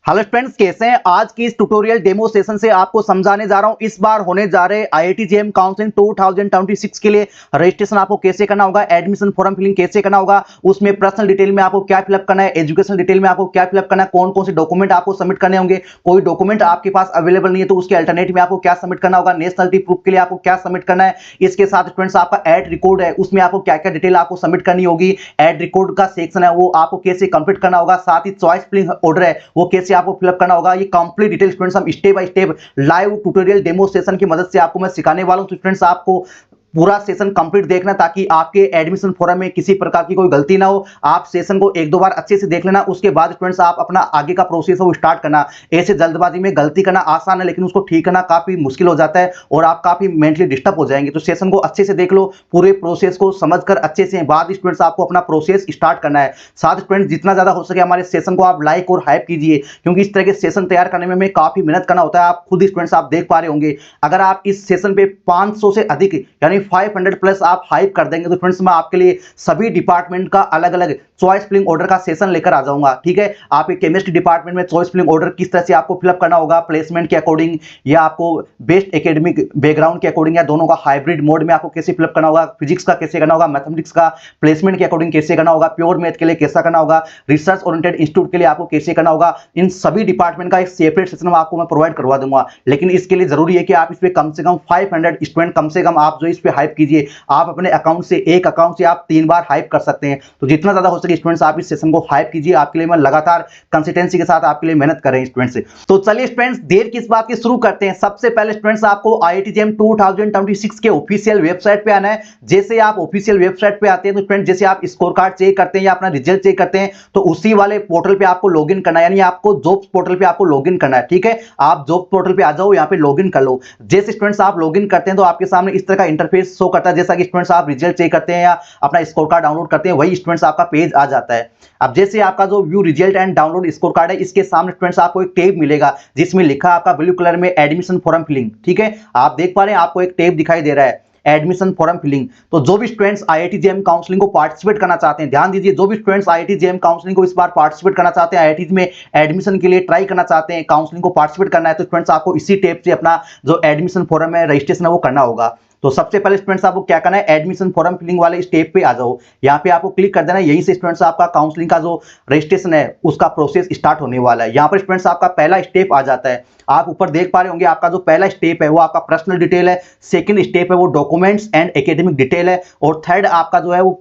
Hello friends, कैसे हैं? आज की इस ट्यूटोरियल डेमो सेशन से आपको समझाने जा रहा हूं। इस बार होने जा रहे आईआईटी जेईई काउंसलिंग 2026 के लिए रजिस्ट्रेशन आपको कैसे करना होगा, एडमिशन फॉर्म फिलिंग कैसे करना होगा, उसमें पर्सनल डिटेल में आपको क्या फिलअप करना है, एजुकेशन डिटेल में आपको क्या फिलअप करना है, कौन कौन से डॉक्यूमेंट आपको सबमिट करने होंगे, कोई डॉक्यूमेंट आपके पास अवेलेबल नहीं है तो उसके अल्टरनेटिव में आपको क्या सबमिट करना होगा, नेशनलिटी प्रूफ के लिए आपको क्या सबमिट करना है। इसके साथ स्टूडेंट्स आपका एड रिकॉर्ड है, उसमें आपको क्या क्या डिटेल आपको सबमिट करनी होगी, एड रिकॉर्ड का सेक्शन है वो आपको कैसे कंप्लीट करना होगा, साथ ही चॉइस फिलिंग ऑर्डर है वो कैसे आपको फिलअप करना होगा। ये कंप्लीट डिटेल स्टूडेंट्स हम step by step live tutorial demo session की मदद से आपको मैं सिखाने वाला हूं। तो स्टूडेंट्स आपको पूरा सेशन कंप्लीट देखना ताकि आपके एडमिशन फॉर्म में किसी प्रकार की कोई गलती ना हो। आप सेशन को एक दो बार अच्छे से देख लेना, उसके बाद स्टूडेंट्स आप अपना आगे का प्रोसेस है वो स्टार्ट करना। ऐसे जल्दबाजी में गलती करना आसान है लेकिन उसको ठीक करना काफी मुश्किल हो जाता है और आप काफी मेंटली डिस्टर्ब हो जाएंगे। तो सेशन को अच्छे से देख लो, पूरे प्रोसेस को समझकर अच्छे से बाद स्टूडेंट्स आपको अपना प्रोसेस स्टार्ट करना है। साथ स्टूडेंट्स जितना ज्यादा हो सके हमारे सेशन को आप लाइक और हाइप कीजिए, क्योंकि इस तरह के सेशन तैयार करने में हमें काफी मेहनत करना होता है। आप खुद स्टूडेंट्स आप देख पा रहे होंगे, अगर आप इस सेशन पे 500 से अधिक यानी 500 प्लस आप हाइप कर देंगे तो फ्रेंड्स मैं आपके लिए सभी डिपार्टमेंट का अलग अलग चॉइस फिलिंग ऑर्डर का सेशन लेकर आ जाऊंगा। ठीक है, आपके केमिस्ट्री डिपार्टमेंट में चॉइस फिलिंग ऑर्डर किस तरह से आपको फिलअप करना होगा, प्लेसमेंट के अकॉर्डिंग या आपको बेस्ट एकेडमिक बैकग्राउंड के अकॉर्डिंग या दोनों का हाइब्रिड मोड में आपको कैसे फिलअप करना होगा, फिजिक्स का कैसे करना होगा, मैथमेटिक्स का प्लेसमेंट के अकॉर्डिंग कैसे करना होगा, प्योर मैथ के लिए कैसा करना होगा, रिसर्च ओरिएंटेड इंस्टीट्यूट के लिए आपको कैसे करना होगा। इन सभी डिपार्टमेंट का एक सेपरेट सेशन आपको मैं प्रोवाइड करवा दूंगा, लेकिन इसके लिए जरूरी है कि आप इस पे कम से कम 500 स्टूडेंट कम से कम आप जो इस पे हाइप कीजिए। आप अपने अकाउंट से एक अकाउंट से आप 3 बार हाइप कर सकते हैं, तो जितना ज्यादा हो सके स्टूडेंट्स आप इस सेशन को हाइप कीजिए। आपके लिए मैं लगातार कंसिस्टेंसी के साथ आपके लिए मेहनत कर रहे हैं स्टूडेंट्स। तो चलिए स्टूडेंट्स देर किस बात की, शुरू करते हैं। सबसे पहले स्टूडेंट्स आपको आईआईटी जेईई 2026 के ऑफिशियल वेबसाइट पे आना है। जैसे आप ऑफिशियल वेबसाइट पे आते हैं तो फ्रेंड्स जैसे आप स्कोर कार्ड चेक करते हैं या अपना रिजल्ट चेक करते हैं तो उसी वाले पोर्टल पे आपको लॉगिन करना है, यानी आपको जॉब्स पोर्टल पे आपको लॉगिन करना है। ठीक है, आप जॉब पोर्टल पे आ जाओ, यहाँ पे लॉगिन कर लो। जैसे स्टूडेंट्स आप लॉगिन करते हैं तो आपके सामने इस तरह का इंटरफेस शो करता है। जैसा कि स्टूडेंट्स आप रिजल्ट चेक करते हैं या अपना स्कोर कार्ड डाउनलोड करते हैं वही स्टूडेंट्स आपका पेज आ जाता है। अब जैसे आपका जो view result and download score card है, इसके सामने स्टूडेंट्स आपको एक टैब मिलेगा जिसमें लिखा आपका ब्लू कलर में एडमिशन फॉर्म फिलिंग। ठीक है, आप देख पा रहे हैं आपको एक टैब दिखाई दे रहा है एडमिशन फॉर्म फिलिंग। तो जो भी स्टूडेंट्स आईआईटी जेईई काउंसलिंग को पार्टिसिपेट करना चाहते हैं, ध्यान दीजिए, जो भी स्टूडेंट्स आईआईटी जेईई काउंसलिंग को इस बार पार्टिसिपेट करना चाहते हैं, आईआईटी में एडमिशन के लिए ट्राई करना चाहते हैं, काउंसलिंग को पार्टिसिपेट करना है, तो स्टूडेंट्स आपको इसी टैब से अपना जो एडमिशन फॉर्म है रजिस्ट्रेशन है वो करना होगा। तो सबसे पहले स्टूडेंट्स आपको क्या करना है, एडमिशन फॉर्म फिलिंग वाले स्टेप पे आ जाओ। यहाँ पे आपको क्लिक कर देना है, यहीं से स्टूडेंट्स आपका काउंसलिंग का जो रजिस्ट्रेशन है उसका प्रोसेस स्टार्ट होने वाला है। यहाँ पर स्टूडेंट्स आपका पहला स्टेप आ जाता है। आप ऊपर देख पा रहे होंगे आपका जो पहला स्टेप है वो आपका पर्सनल डिटेल है, सेकंड स्टेप है वो डॉक्यूमेंट्स एंड एकेडमिक डिटेल है, और थर्ड आपका जो है वो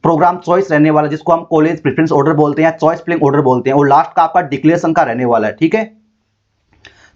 प्रोग्राम चॉइस रहने वाला है जिसको हम कॉलेज प्रेफरेंस ऑर्डर बोलते हैं, चॉइस फिलिंग ऑर्डर बोलते हैं, और लास्ट का आपका डिक्लेरेशन का रहने वाला है। ठीक है,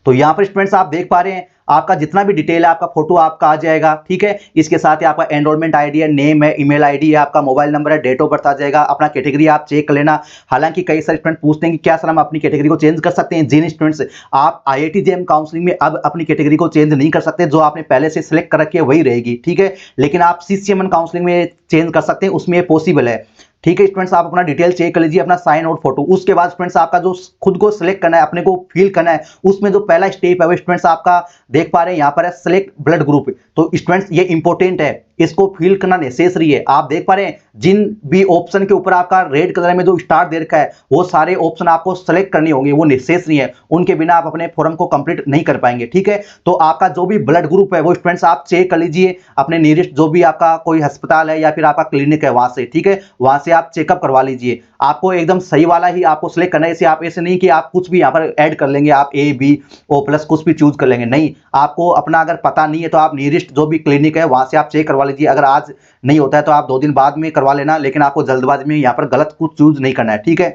तो यहां पर स्टूडेंट्स आप देख पा रहे हैं आपका जितना भी डिटेल है, आपका फोटो आपका आ जाएगा। ठीक है, इसके साथ ही आपका एनरोलमेंट आईडी है, नेम है, ईमेल आईडी है, आपका मोबाइल नंबर है, डेट ऑफ बर्थ आ जाएगा, अपना कैटेगरी आप चेक कर लेना। हालांकि कई सारे स्टूडेंट पूछते हैं कि क्या सर हम अपनी कैटेगरी को चेंज कर सकते हैं। जिन स्टूडेंट्स आप आईआईटी जेईई काउंसलिंग में अब अपनी कैटेगरी को चेंज नहीं कर सकते, जो आपने पहले से सिलेक्ट कर रखी है वही रहेगी। ठीक है, लेकिन आप सीसीएमएन काउंसलिंग में चेंज कर सकते हैं, उसमें पॉसिबल है। ठीक है स्टूडेंट्स, आप अपना डिटेल चेक कर लीजिए, अपना साइन और फोटो। उसके बाद स्टूडेंट्स आपका जो खुद को सिलेक्ट करना है, अपने को फील करना है, उसमें जो पहला स्टेप है वो स्टूडेंट्स आपका देख पा रहे हैं यहाँ पर है सिलेक्ट ब्लड ग्रुप। तो स्टूडेंट्स ये इंपॉर्टेंट है, इसको फील करना नेसेसरी है। आप देख पा रहे हैं जिन भी ऑप्शन के ऊपर आपका रेड कलर में जो स्टार दे रखा है वो सारे ऑप्शन आपको सेलेक्ट करने होंगे, वो नेसेसरी है, उनके बिना आप अपने फॉर्म को कंप्लीट नहीं कर पाएंगे। ठीक है, तो आपका जो भी ब्लड ग्रुप है वो स्टूडेंट्स आप चेक कर लीजिए अपने नियरेस्ट जो भी आपका कोई अस्पताल है या फिर आपका क्लिनिक है वहां से। ठीक है, वहां से आप चेकअप करवा लीजिए, आपको एकदम सही वाला ही आपको सिलेक्ट करना है। ऐसे आप ऐसे नहीं कि आप कुछ भी यहाँ पर ऐड कर लेंगे, आप ए बी ओ प्लस कुछ भी चूज कर लेंगे, नहीं। आपको अपना अगर पता नहीं है तो आप नियरेस्ट जो भी क्लिनिक है वहां से आप चेक करवा लीजिए। अगर आज नहीं होता है तो आप 2 दिन बाद में करवा लेना, लेकिन आपको जल्दबाजी में यहाँ पर गलत कुछ चूज नहीं करना है। ठीक है,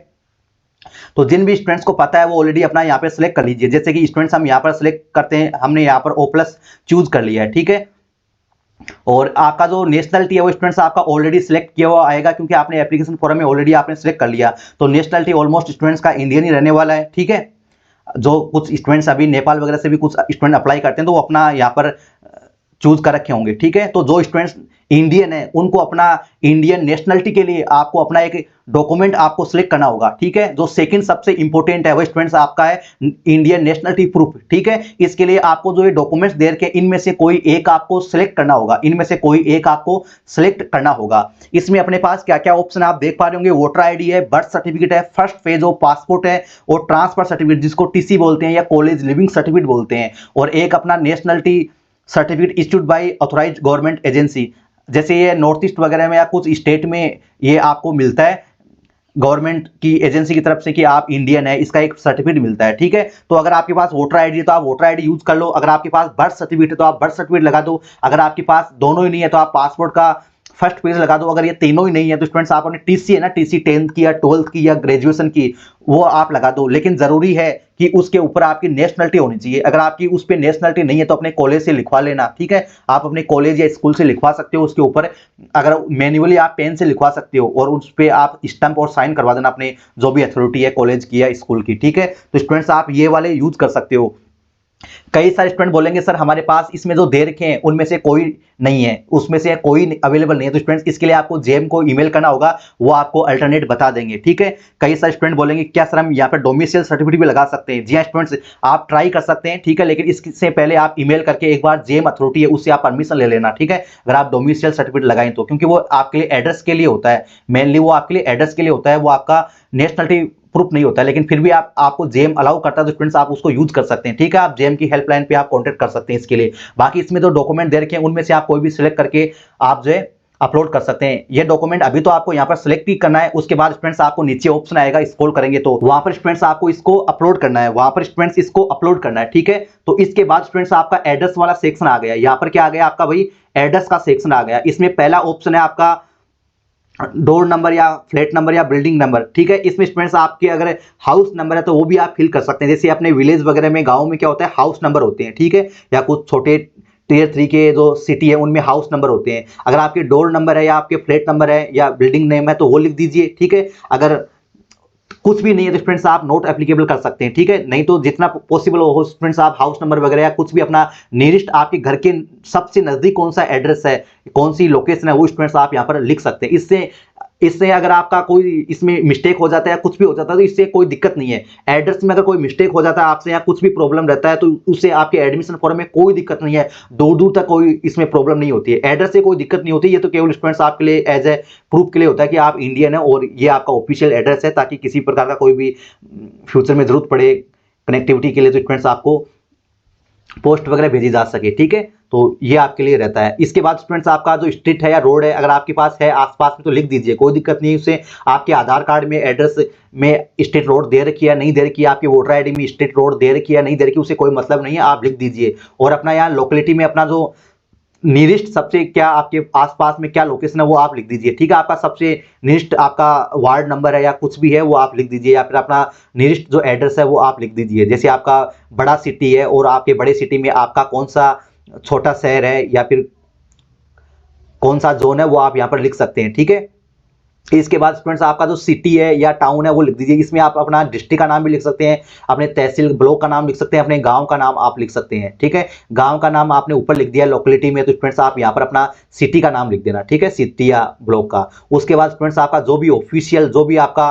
तो जिन भी स्टूडेंट्स को पता है वो ऑलरेडी अपना यहाँ पे सिलेक्ट कर लीजिए। जैसे कि स्टूडेंट्स हम यहाँ पर सिलेक्ट करते हैं, हमने यहाँ पर ओ प्लस चूज कर लिया है। ठीक है, और आपका जो नेशनलिटी है वो स्टूडेंट्स आपका ऑलरेडी सिलेक्ट किया हुआ आएगा, क्योंकि आपने एप्लीकेशन फॉर्म में ऑलरेडी आपने सिलेक्ट कर लिया। तो नेशनलिटी ऑलमोस्ट स्टूडेंट्स का इंडियन ही रहने वाला है। ठीक है, जो कुछ स्टूडेंट्स अभी नेपाल वगैरह से भी कुछ स्टूडेंट अप्लाई करते हैं तो वो अपना यहाँ पर चूज कर रखे होंगे। ठीक है, तो जो स्टूडेंट्स इंडियन है उनको अपना इंडियन नेशनलिटी के लिए आपको अपना एक डॉक्यूमेंट आपको सिलेक्ट करना होगा, ठीक है। जो सेकंड सबसे इंपॉर्टेंट है वो स्टूडेंट्स आपका है इंडियन नेशनलिटी प्रूफ, ठीक है। इसके लिए आपको जो ये डॉक्यूमेंट्स दे रखे इनमें से कोई एक आपको सिलेक्ट करना होगा, इनमें से कोई एक आपको सिलेक्ट करना होगा। इसमें अपने पास क्या क्या ऑप्शन आप देख पा रहे होंगे, वोटर आईडी है, बर्थ सर्टिफिकेट है, फर्स्ट पेज ऑफ पासपोर्ट है, और ट्रांसफर सर्टिफिकेट जिसको टीसी बोलते हैं या कॉलेज लिविंग सर्टिफिकेट बोलते हैं, और एक अपना nationality certificate issued by authorised government agency. जैसे ये नॉर्थ ईस्ट वगैरह में या कुछ स्टेट में ये आपको मिलता है गवर्नमेंट की एजेंसी की तरफ से कि आप इंडियन है, इसका एक सर्टिफिकेट मिलता है, ठीक है। तो अगर आपके पास वोटर आईडी है तो आप वोटर आईडी यूज कर लो, अगर आपके पास बर्थ सर्टिफिकेट है तो आप बर्थ सर्टिफिकेट लगा दो, अगर आपके पास दोनों ही नहीं है तो आप पासपोर्ट का फर्स्ट पेज लगा दो, अगर ये तीनों ही नहीं है तो स्टूडेंट्स आप अपने टीसी है ना, टीसी 10th की या 12th की या ग्रेजुएशन की वो आप लगा दो। लेकिन जरूरी है कि उसके ऊपर आपकी नेशनलिटी होनी चाहिए, अगर आपकी उस पर नेशनलिटी नहीं है तो अपने कॉलेज से लिखवा लेना, ठीक है। आप अपने कॉलेज या स्कूल से लिखवा सकते हो उसके ऊपर, अगर मैन्युअली आप पेन से लिखवा सकते हो और उस पर आप स्टैंप और साइन करवा देना अपने जो भी अथॉरिटी है कॉलेज की या स्कूल की, ठीक है। तो स्टूडेंट्स आप ये वाले यूज कर सकते हो। कई सारे स्टूडेंट बोलेंगे सर हमारे पास इसमें जो दे रखे हैं उनमें से कोई नहीं है, उसमें से कोई अवेलेबल नहीं है, तो स्टूडेंट्स इसके लिए आपको जेम को ईमेल करना होगा, वो आपको अल्टरनेट बता देंगे, ठीक है। कई सारे स्टूडेंट बोलेंगे क्या सर हम यहाँ पर डोमिसाइल सर्टिफिकेट भी लगा सकते हैं? जी हाँ स्टूडेंट्स, आप ट्राई कर सकते हैं, ठीक है, लेकिन इससे पहले आप ईमेल करके एक बार जेम अथॉरिटी है उससे आप परमिशन ले लेना, ठीक है, अगर आप डोमिसाइल सर्टिफिकेट लगाएं तो, क्योंकि वो आपके लिए एड्रेस के लिए होता है, मेनली वो आपके लिए एड्रेस के लिए होता है, वो आपका नेशनलिटी प्रूफ नहीं होता है, लेकिन फिर भी आपको जेम अलाउ करता है तो स्टूडेंट्स आप उसको यूज कर सकते हैं, ठीक है। आप जेम की हेल्पलाइन पे आप कांटेक्ट कर सकते हैं इसके लिए। बाकी इसमें जो डॉक्यूमेंट दे रखे हैं उनमें से आप कोई भी सिलेक्ट करके आप जो है अपलोड कर सकते हैं। ये डॉक्यूमेंट अभी तो आपको यहाँ पर सिलेक्ट ही करना है, उसके बाद स्टूडेंट्स आपको नीचे ऑप्शन आएगा, स्क्रॉल करेंगे तो वहां पर स्टूडेंट्स आपको इसको अपलोड करना है, वहां पर स्टूडेंट्स इसको अपलोड करना है, ठीक है। तो इसके बाद स्टूडेंट्स आपका एड्रेस वाला सेक्शन आ गया, यहाँ पर क्या आ गया आपका भाई, एड्रेस का सेक्शन आ गया। इसमें पहला ऑप्शन है आपका डोर नंबर या फ्लैट नंबर या बिल्डिंग नंबर, ठीक है। इसमें स्टूडेंट्स आपके अगर हाउस नंबर है तो वो भी आप फिल कर सकते हैं, जैसे अपने विलेज वगैरह में गांव में क्या होता है हाउस नंबर होते हैं, ठीक है, या कुछ छोटे टियर 3 के जो सिटी है उनमें हाउस नंबर होते हैं। अगर आपके डोर नंबर है या आपके फ्लैट नंबर है या बिल्डिंग नेम है तो वो लिख दीजिए, ठीक है। अगर कुछ भी नहीं है तो स्टूडेंट्स आप नोट एप्लीकेबल कर सकते हैं, ठीक है। नहीं तो जितना पॉसिबल हो स्टूडेंट्स आप हाउस नंबर वगैरह या कुछ भी अपना नियरेस्ट आपके घर के सबसे नजदीक कौन सा एड्रेस है, कौन सी लोकेशन है वो स्टूडेंट्स आप यहाँ पर लिख सकते हैं। इससे अगर आपका कोई इसमें मिस्टेक हो जाता है या कुछ भी हो जाता है तो इससे कोई दिक्कत नहीं है। एड्रेस में अगर कोई मिस्टेक हो जाता है आपसे या कुछ भी प्रॉब्लम रहता है तो उससे आपके एडमिशन फॉर्म में कोई दिक्कत नहीं है, दूर दूर तक कोई इसमें प्रॉब्लम नहीं होती है, एड्रेस से कोई दिक्कत नहीं होती। ये तो केवल स्टूडेंट्स आपके लिए एज ए प्रूफ के लिए होता है कि आप इंडियन है और ये आपका ऑफिशियल एड्रेस है, ताकि किसी प्रकार का कोई भी फ्यूचर में जरूरत पड़े कनेक्टिविटी के लिए तो स्टूडेंट्स आपको पोस्ट वगैरह भेजी जा सके, ठीक है। तो ये आपके लिए रहता है। इसके बाद स्टूडेंट्स आपका जो स्ट्रीट है या रोड है अगर आपके पास है आसपास में तो लिख दीजिए, कोई दिक्कत नहीं है। उससे आपके आधार कार्ड में एड्रेस में स्ट्रीट रोड दे रखी है नहीं दे रखी है, आपकी वोटर आईडी में स्ट्रीट रोड दे रखी है नहीं दे रखी, उससे कोई मतलब नहीं है, आप लिख दीजिए। और अपना यहाँ लोकेलिटी में अपना जो नियरेस्ट सबसे क्या आपके आसपास में क्या लोकेशन है वो आप लिख दीजिए, ठीक है। आपका सबसे नियरेस्ट आपका वार्ड नंबर है या कुछ भी है वो आप लिख दीजिए, या फिर अपना नियरेस्ट जो एड्रेस है वो आप लिख दीजिए। जैसे आपका बड़ा सिटी है और आपके बड़े सिटी में आपका कौन सा छोटा शहर है या फिर कौन सा जोन है वो आप यहाँ पर लिख सकते हैं, ठीक है। इसके बाद स्टूडेंट्स आपका जो सिटी है या टाउन है वो लिख दीजिए। इसमें आप अपना डिस्ट्रिक्ट का नाम भी लिख सकते हैं, अपने तहसील ब्लॉक का नाम लिख सकते हैं, अपने गांव का नाम आप लिख सकते हैं, ठीक है। गांव का नाम आपने ऊपर लिख दिया लोकेलिटी में, तो स्टूडेंट्स आप यहाँ पर अपना सिटी का नाम लिख देना, ठीक है, सिटी या ब्लॉक का। उसके बाद स्टूडेंट्स आपका जो भी ऑफिशियल जो भी आपका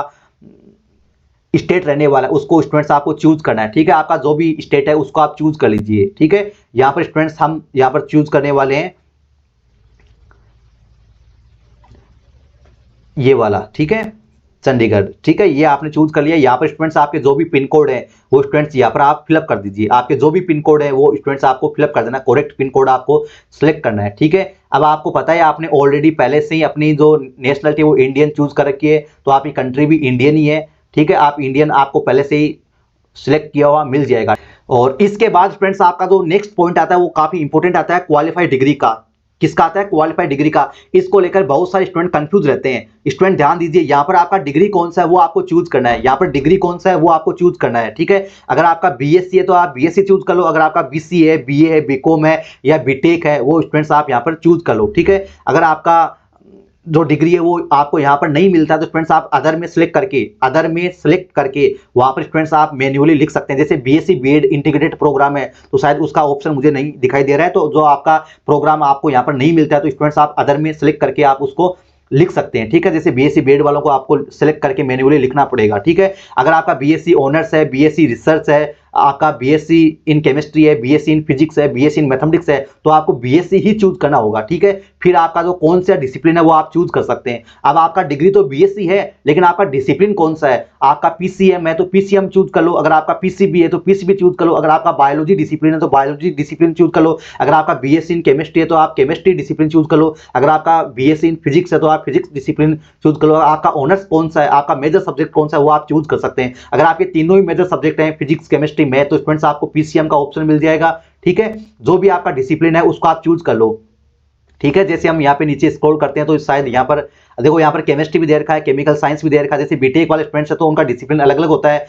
स्टेट रहने वाला है उसको स्टूडेंट्स आपको चूज करना है, ठीक है। आपका जो भी स्टेट है उसको आप चूज कर लीजिए, ठीक है। यहाँ पर स्टूडेंट्स हम यहाँ पर चूज करने वाले हैं ये वाला, ठीक है, चंडीगढ़, ठीक है, ये आपने चूज कर लिया। यहाँ पर स्टूडेंट्स आपके जो भी पिन कोड है वो स्टूडेंट्स यहाँ पर आप फिलअप कर दीजिए। आपके जो भी पिन कोड है वो स्टूडेंट्स आपको फिलअप कर देना, करेक्ट पिन कोड आपको सिलेक्ट करना है, ठीक है। अब आपको पता है आपने ऑलरेडी पहले से ही अपनी जो नेशनलिटी वो इंडियन चूज कर रखी है, तो आपकी कंट्री भी इंडियन ही है, ठीक है। आप इंडियन आपको पहले से ही सिलेक्ट किया हुआ मिल जाएगा। और इसके बाद फ्रेंड्स आपका जो नेक्स्ट पॉइंट आता है वो काफी इंपॉर्टेंट आता है, क्वालिफाइड डिग्री का। किसका आता है? क्वालिफाइड डिग्री का। इसको लेकर बहुत सारे स्टूडेंट कंफ्यूज रहते हैं। स्टूडेंट ध्यान दीजिए, यहाँ पर आपका डिग्री कौन सा है वो आपको चूज करना है, यहाँ पर डिग्री कौन सा है वो आपको चूज करना है, ठीक है। अगर आपका बीएससी है तो आप बीएससी चूज कर लो, अगर आपका बीसी है, बीए है, बीकॉम है या बीटेक है वो स्टूडेंट्स आप यहाँ पर चूज कर लो, ठीक है। अगर आपका जो डिग्री है वो आपको यहाँ पर नहीं मिलता, तो स्टूडेंट्स आप अदर में सिलेक्ट करके वहां पर स्टूडेंट्स आप मैन्युअली लिख सकते हैं। जैसे बीएससी बीएड इंटीग्रेटेड प्रोग्राम है तो शायद उसका ऑप्शन मुझे नहीं दिखाई दे रहा है, तो जो आपका प्रोग्राम आपको यहाँ पर नहीं मिलता है तो स्टूडेंट्स आप अदर में सिलेक्ट करके आप उसको लिख सकते हैं। ठीक है, जैसे बीएससी बीएड वालों को आपको सिलेक्ट करके मैन्युअली लिखना पड़ेगा। ठीक है, अगर आपका बीएससी ऑनर्स है, बीएससी रिसर्च है, आपका बीएससी इन केमिस्ट्री है, बीएससी इन फिजिक्स है, बीएससी इन मैथमेटिक्स है, तो आपको बीएससी ही चूज करना होगा। ठीक है, फिर आपका जो कौन सा डिसिप्लिन है वो आप चूज कर सकते हैं। अब आपका डिग्री तो बीएससी है लेकिन आपका डिसिप्लिन कौन सा है, आपका पीसीएम है तो पीसीएम चूज कर लो, अगर आपका पीसीबी है तो पीसीबी चूज कर लो, अगर आपका बायोलॉजी डिसिप्लिन है तो बायोलॉजी डिसिप्लिन चूज कर लो, अगर आपका बीएससी इन केमिस्ट्री है तो आप केमिस्ट्री डिसिप्लिन चूज कर लो, अगर आपका बीएससी इन फिजिक्स है तो आप फिजिक्स डिसिप्लिन चूज कर लो, आपका ऑनर्स कौन सा है, आपका मेजर सब्जेक्ट कौन सा है वो आप चूज कर सकते हैं। अगर आपके तीनों ही मेजर सब्जेक्ट हैं फिजिक्स केमिस्ट्री मैथ, तो स्टूडेंट्स आपको पीसीएम का ऑप्शन मिल जाएगा। ठीक है, जो भी आपका डिसिप्लिन है उसको आप चूज कर लो। ठीक है, जैसे हम यहाँ पे नीचे स्क्रॉल करते हैं तो शायद यहाँ पर देखो, यहाँ पर केमिस्ट्री भी दे रखा है, केमिकल साइंस भी दे रखा है। जैसे बीटेक वाले स्टूडेंट्स है तो उनका डिसिप्लिन अलग अलग होता है,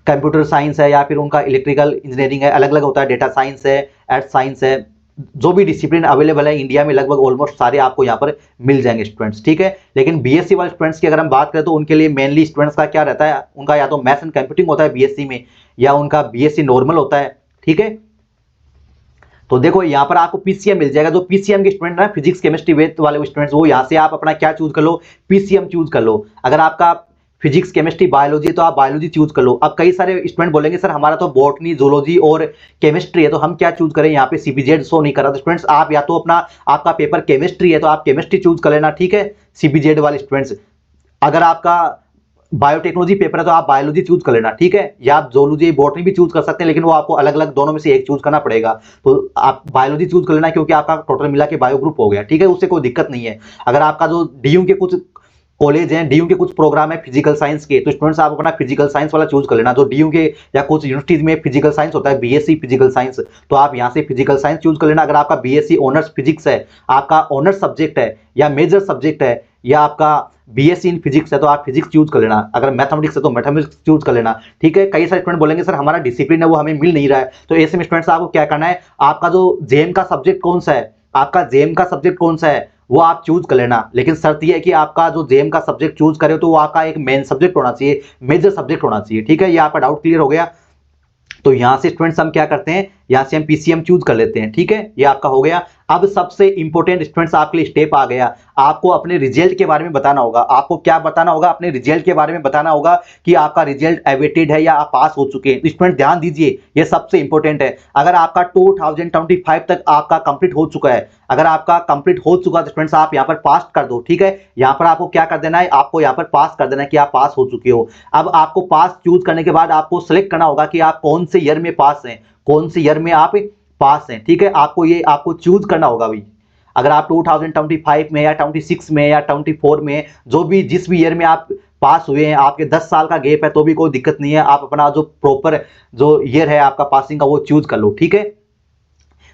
कंप्यूटर साइंस है या फिर उनका इलेक्ट्रिकल इंजीनियरिंग है, अलग अलग होता है, डेटा साइंस है, अर्थ साइंस है, जो भी डिसिप्लिन अवेलेबल है इंडिया में लगभग ऑलमोस्ट सारे आपको यहाँ पर मिल जाएंगे स्टूडेंट्स। ठीक है, लेकिन बीएससी वाले स्टूडेंट्स की अगर हम बात करें तो उनके लिए मेनली स्टूडेंट्स का क्या रहता है, उनका या तो मैथ्स एंड कंप्यूटिंग होता है बीएससी में, या उनका बीएससी नॉर्मल होता है। ठीक है, तो देखो यहाँ पर आपको पीसीएम मिल जाएगा। जो पीसीएम के स्टूडेंट है फिजिक्स केमिस्ट्री वेद वाले स्टूडेंट्स, वो यहाँ से आप अपना क्या चूज कर लो, पीसीएम चूज कर लो। अगर आपका फिजिक्स केमिस्ट्री बायोलॉजी तो आप बायोलॉजी चूज कर लो। अब कई सारे स्टूडेंट बोलेंगे सर हमारा तो बॉटनी जूलॉजी और केमिस्ट्री है तो हम क्या चूज करें, यहाँ पे सीबीजेड शो नहीं कर रहा। तो स्टूडेंट्स आप या तो अपना आपका पेपर केमिस्ट्री है तो आप केमिस्ट्री चूज कर लेना। ठीक है, सीबीजेड वाले स्टूडेंट्स, अगर आपका बायोटेक्नोलॉजी पेपर है तो आप बायोलॉजी चूज कर लेना। ठीक है, या आप जूलॉजी बॉटनी भी चूज कर सकते हैं, लेकिन वो आपको अलग अलग दोनों में से एक चूज करना पड़ेगा। तो आप बायोलॉजी चूज कर लेना क्योंकि आपका टोटल मिला के बायो ग्रुप हो गया। ठीक है, उससे कोई दिक्कत नहीं है। अगर आपका जो डीयू के कुछ कॉलेज हैं, डीयू के कुछ प्रोग्राम है फिजिकल साइंस के, तो स्टूडेंट्स आप अपना फिजिकल साइंस वाला चूज कर लेना। जो डीयू के या कुछ यूनिवर्सिटीज में फिजिकल साइंस होता है, बीएससी फिजिकल साइंस, तो आप यहां से फिजिकल साइंस चूज कर लेना। अगर आपका बीएससी ऑनर्स फिजिक्स है, आपका ऑनर्स सब्जेक्ट है या मेजर सब्जेक्ट है, या आपका बीएससी इन फिजिक्स है तो आप फिजिक्स चूज कर लेना। अगर मैथमेटिक्स है तो मैथमेटिक्स चूज कर लेना। ठीक है, कई सारे स्टूडेंट बोलेंगे सर हमारा डिसिप्लिन है वो हमें मिल नहीं रहा है, तो ऐसे में स्टूडेंट्स आपको क्या करना है, आपका जो जेएम का सब्जेक्ट कौन सा है, आपका जेएम का सब्जेक्ट कौन सा है वो आप चूज कर लेना। लेकिन शर्त यह है कि आपका जो जेएम का सब्जेक्ट चूज करे तो वो आपका एक मेन सब्जेक्ट होना चाहिए, मेजर सब्जेक्ट होना चाहिए। ठीक है, ये आपका डाउट क्लियर हो गया। तो यहां से स्टूडेंट्स हम क्या करते हैं, यहां से हम पीसीएम चूज कर लेते हैं। ठीक है, ये आपका हो गया। अब सबसे इंपॉर्टेंट स्टूडेंट्स आपके लिए स्टेप आ गया, आपको अपने रिजल्ट के बारे में बताना होगा। आपको क्या बताना होगा, अपने रिजल्ट के बारे में बताना होगा कि आपका रिजल्ट अवेटेड है या आप पास हो चुके हैं। स्टूडेंट ध्यान दीजिए, ये सबसे इंपॉर्टेंट है। अगर आपका 2025 तक आपका कंप्लीट हो चुका है, अगर आपका कंप्लीट हो चुका है तो स्टूडेंट्स आप यहाँ पर पास कर दो। ठीक है, यहाँ पर आपको क्या कर देना है, आपको यहाँ पर पास कर देना है कि आप पास हो चुके हो। अब आपको पास चूज करने के बाद आपको सिलेक्ट करना होगा कि आप कौन से ईयर में पास हैं, कौन से ईयर में आप पास हैं। ठीक है, आपको चूज करना होगा भाई। अगर आप 2025 में या 26 में या 24 में, जो भी जिस भी ईयर में आप पास हुए हैं, आपके 10 साल का गैप है तो भी कोई दिक्कत नहीं है, आप अपना जो प्रॉपर जो ईयर है आपका पासिंग का वो चूज कर लो। ठीक है,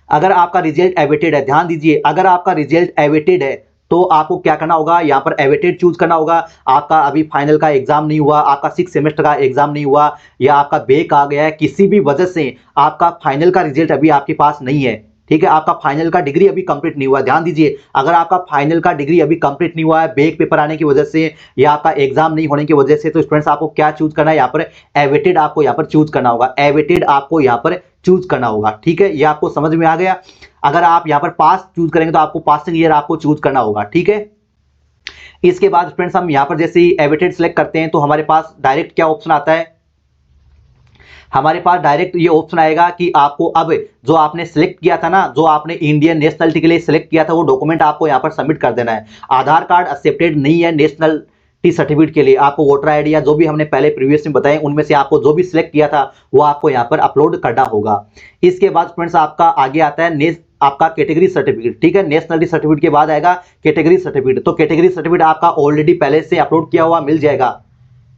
अगर आपका रिजल्ट अवेटेड है, ध्यान दीजिए, अगर आपका रिजल्ट अवेटेड है तो आपको क्या करना होगा, यहाँ पर अवेटेड चूज करना होगा। आपका अभी फाइनल का एग्जाम नहीं हुआ, आपका 6 सेमेस्टर का एग्जाम नहीं हुआ, या आपका बैक आ गया है, किसी भी वजह से आपका फाइनल का रिजल्ट अभी आपके पास नहीं है। ठीक है, आपका फाइनल का डिग्री अभी कंप्लीट नहीं हुआ। ध्यान दीजिए, अगर आपका फाइनल का डिग्री अभी कंप्लीट नहीं हुआ है, बैक पेपर आने की वजह से या आपका एग्जाम नहीं होने की वजह से, तो स्टूडेंट्स आपको क्या चूज करना है, यहाँ पर अवेटेड आपको यहाँ पर चूज करना होगा। अवेटेड आपको यहाँ पर चूज करना होगा। ठीक है, ये आपको समझ में आ गया। अगर आप यहाँ पर पास चूज करेंगे तो आपको पासिंग ईयर आपको चूज करना होगा। ठीक है, इसके बाद फ्रेंड्स हम यहाँ पर जैसे ही एवेटेड सेलेक्ट करते हैं तो हमारे पास डायरेक्ट क्या ऑप्शन आता है, हमारे पास डायरेक्ट ये ऑप्शन आएगा कि आपको अब जो आपने सिलेक्ट किया था ना, जो आपने इंडियन नेशनलिटी के लिए सिलेक्ट किया था, वो डॉक्यूमेंट आपको यहाँ पर सबमिट कर देना है। आधार कार्ड एक्सेप्टेड नहीं है नेशनलिटी सर्टिफिकेट के लिए, आपको वोटर आईडी या जो भी हमने पहले प्रीवियस में बताए उनमें से आपको जो भी सिलेक्ट किया था वो आपको यहाँ पर अपलोड करना होगा। इसके बाद फ्रेंड्स आपका आगे आता है आपका कैटेगरी सर्टिफिकेट। ठीक है, नेशनलिटी सर्टिफिकेट के बाद आएगा कैटेगरी सर्टिफिकेट। तो कैटेगरी सर्टिफिकेट आपका ऑलरेडी पहले से अपलोड किया हुआ मिल जाएगा,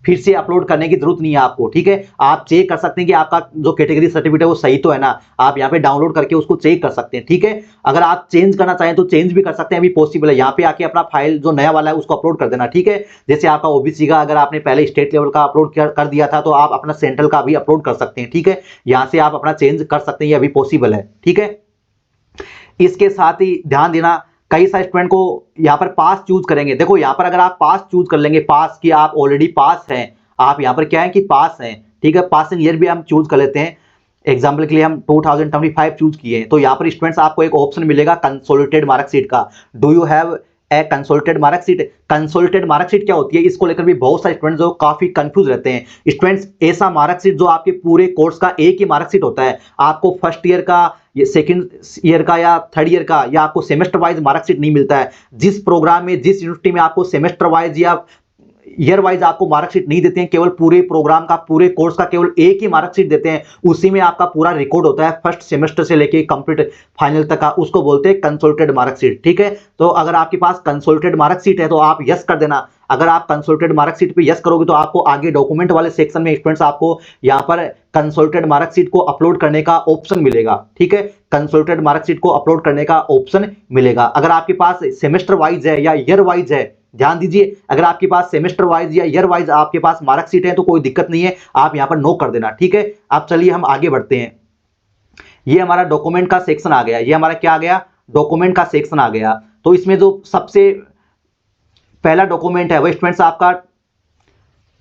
फिर से अपलोड करने की जरूरत नहीं है आपको। ठीक है, आप चेक कर सकते हैं कि आपका जो कैटेगरी सर्टिफिकेट है वो सही तो है ना, आप यहाँ पे डाउनलोड करके उसको चेक कर सकते हैं। ठीक है, अगर आप चेंज करना चाहें तो चेंज भी कर सकते हैं, अभी पॉसिबल है। यहाँ पे आके अपना फाइल जो नया वाला है उसको अपलोड कर देना। ठीक है, जैसे आपका ओबीसी का अगर आपने पहले स्टेट लेवल का अपलोड कर दिया था तो आप अपना सेंट्रल का भी अपलोड कर सकते हैं। ठीक है, यहाँ से आप अपना चेंज कर सकते हैं, ये अभी पॉसिबल है। ठीक है, इसके साथ ही ध्यान देना कई सारे स्टूडेंट को यहाँ पर पास चूज करेंगे। देखो यहाँ पर अगर आप पास चूज कर लेंगे, पास की आप ऑलरेडी पास हैं, आप यहाँ पर क्या है कि पास हैं, ठीक है, पासिंग ईयर भी हम चूज कर लेते हैं। एग्जाम्पल के लिए हम 2025 चूज किए हैं, तो यहाँ पर स्टूडेंट्स आपको एक ऑप्शन मिलेगा कंसोलिडेटेड मार्कशीट का। Do you have a consolidated marksheet? Consolidated marksheet क्या होती है, इसको लेकर भी बहुत सारे स्टूडेंट्स जो काफी कंफ्यूज रहते हैं। स्टूडेंट्स ऐसा मार्कशीट जो आपके पूरे कोर्स का एक ही मार्कशीट होता है, आपको फर्स्ट ईयर का, सेकेंड ईयर का या थर्ड ईयर का, या आपको सेमेस्टर वाइज मार्कशीट नहीं मिलता है। जिस प्रोग्राम में, जिस यूनिवर्सिटी में आपको सेमेस्टर वाइज या ईयर वाइज आपको मार्कशीट नहीं देते हैं, केवल पूरे प्रोग्राम का, पूरे कोर्स का केवल एक ही मार्कशीट देते हैं, उसी में आपका पूरा रिकॉर्ड होता है फर्स्ट सेमेस्टर से लेके कंप्लीट फाइनल तक का, उसको बोलते हैं कंसोलिडेटेड मार्कशीट, ठीक है। तो अगर आपके पास कंसोलिडेटेड मार्कशीट है तो आप यस कर देना। अगर आप कंसोलिडेटेड मार्कशीट पे यस करोगे तो आपको आगे डॉक्यूमेंट वाले सेक्शन में स्टूडेंट्स आपको यहाँ पर कंसोलिडेटेड मार्कशीट को अपलोड करने का ऑप्शन मिलेगा, ठीक है, कंसोलिडेटेड मार्कशीट को अपलोड करने का ऑप्शन मिलेगा। अगर आपके पास सेमेस्टर वाइज है या ईयर वाइज है, ध्यान दीजिए, अगर आपके पास सेमेस्टर वाइज या ईयर वाइज आपके पास मार्कशीट है तो कोई दिक्कत नहीं है, आप यहां पर नो कर देना, ठीक है। अब चलिए हम आगे बढ़ते हैं। ये हमारा डॉक्यूमेंट का सेक्शन आ गया, ये हमारा क्या आ गया, डॉक्यूमेंट का सेक्शन आ गया। तो इसमें जो सबसे पहला डॉक्यूमेंट है वो स्टूडेंट्स आपका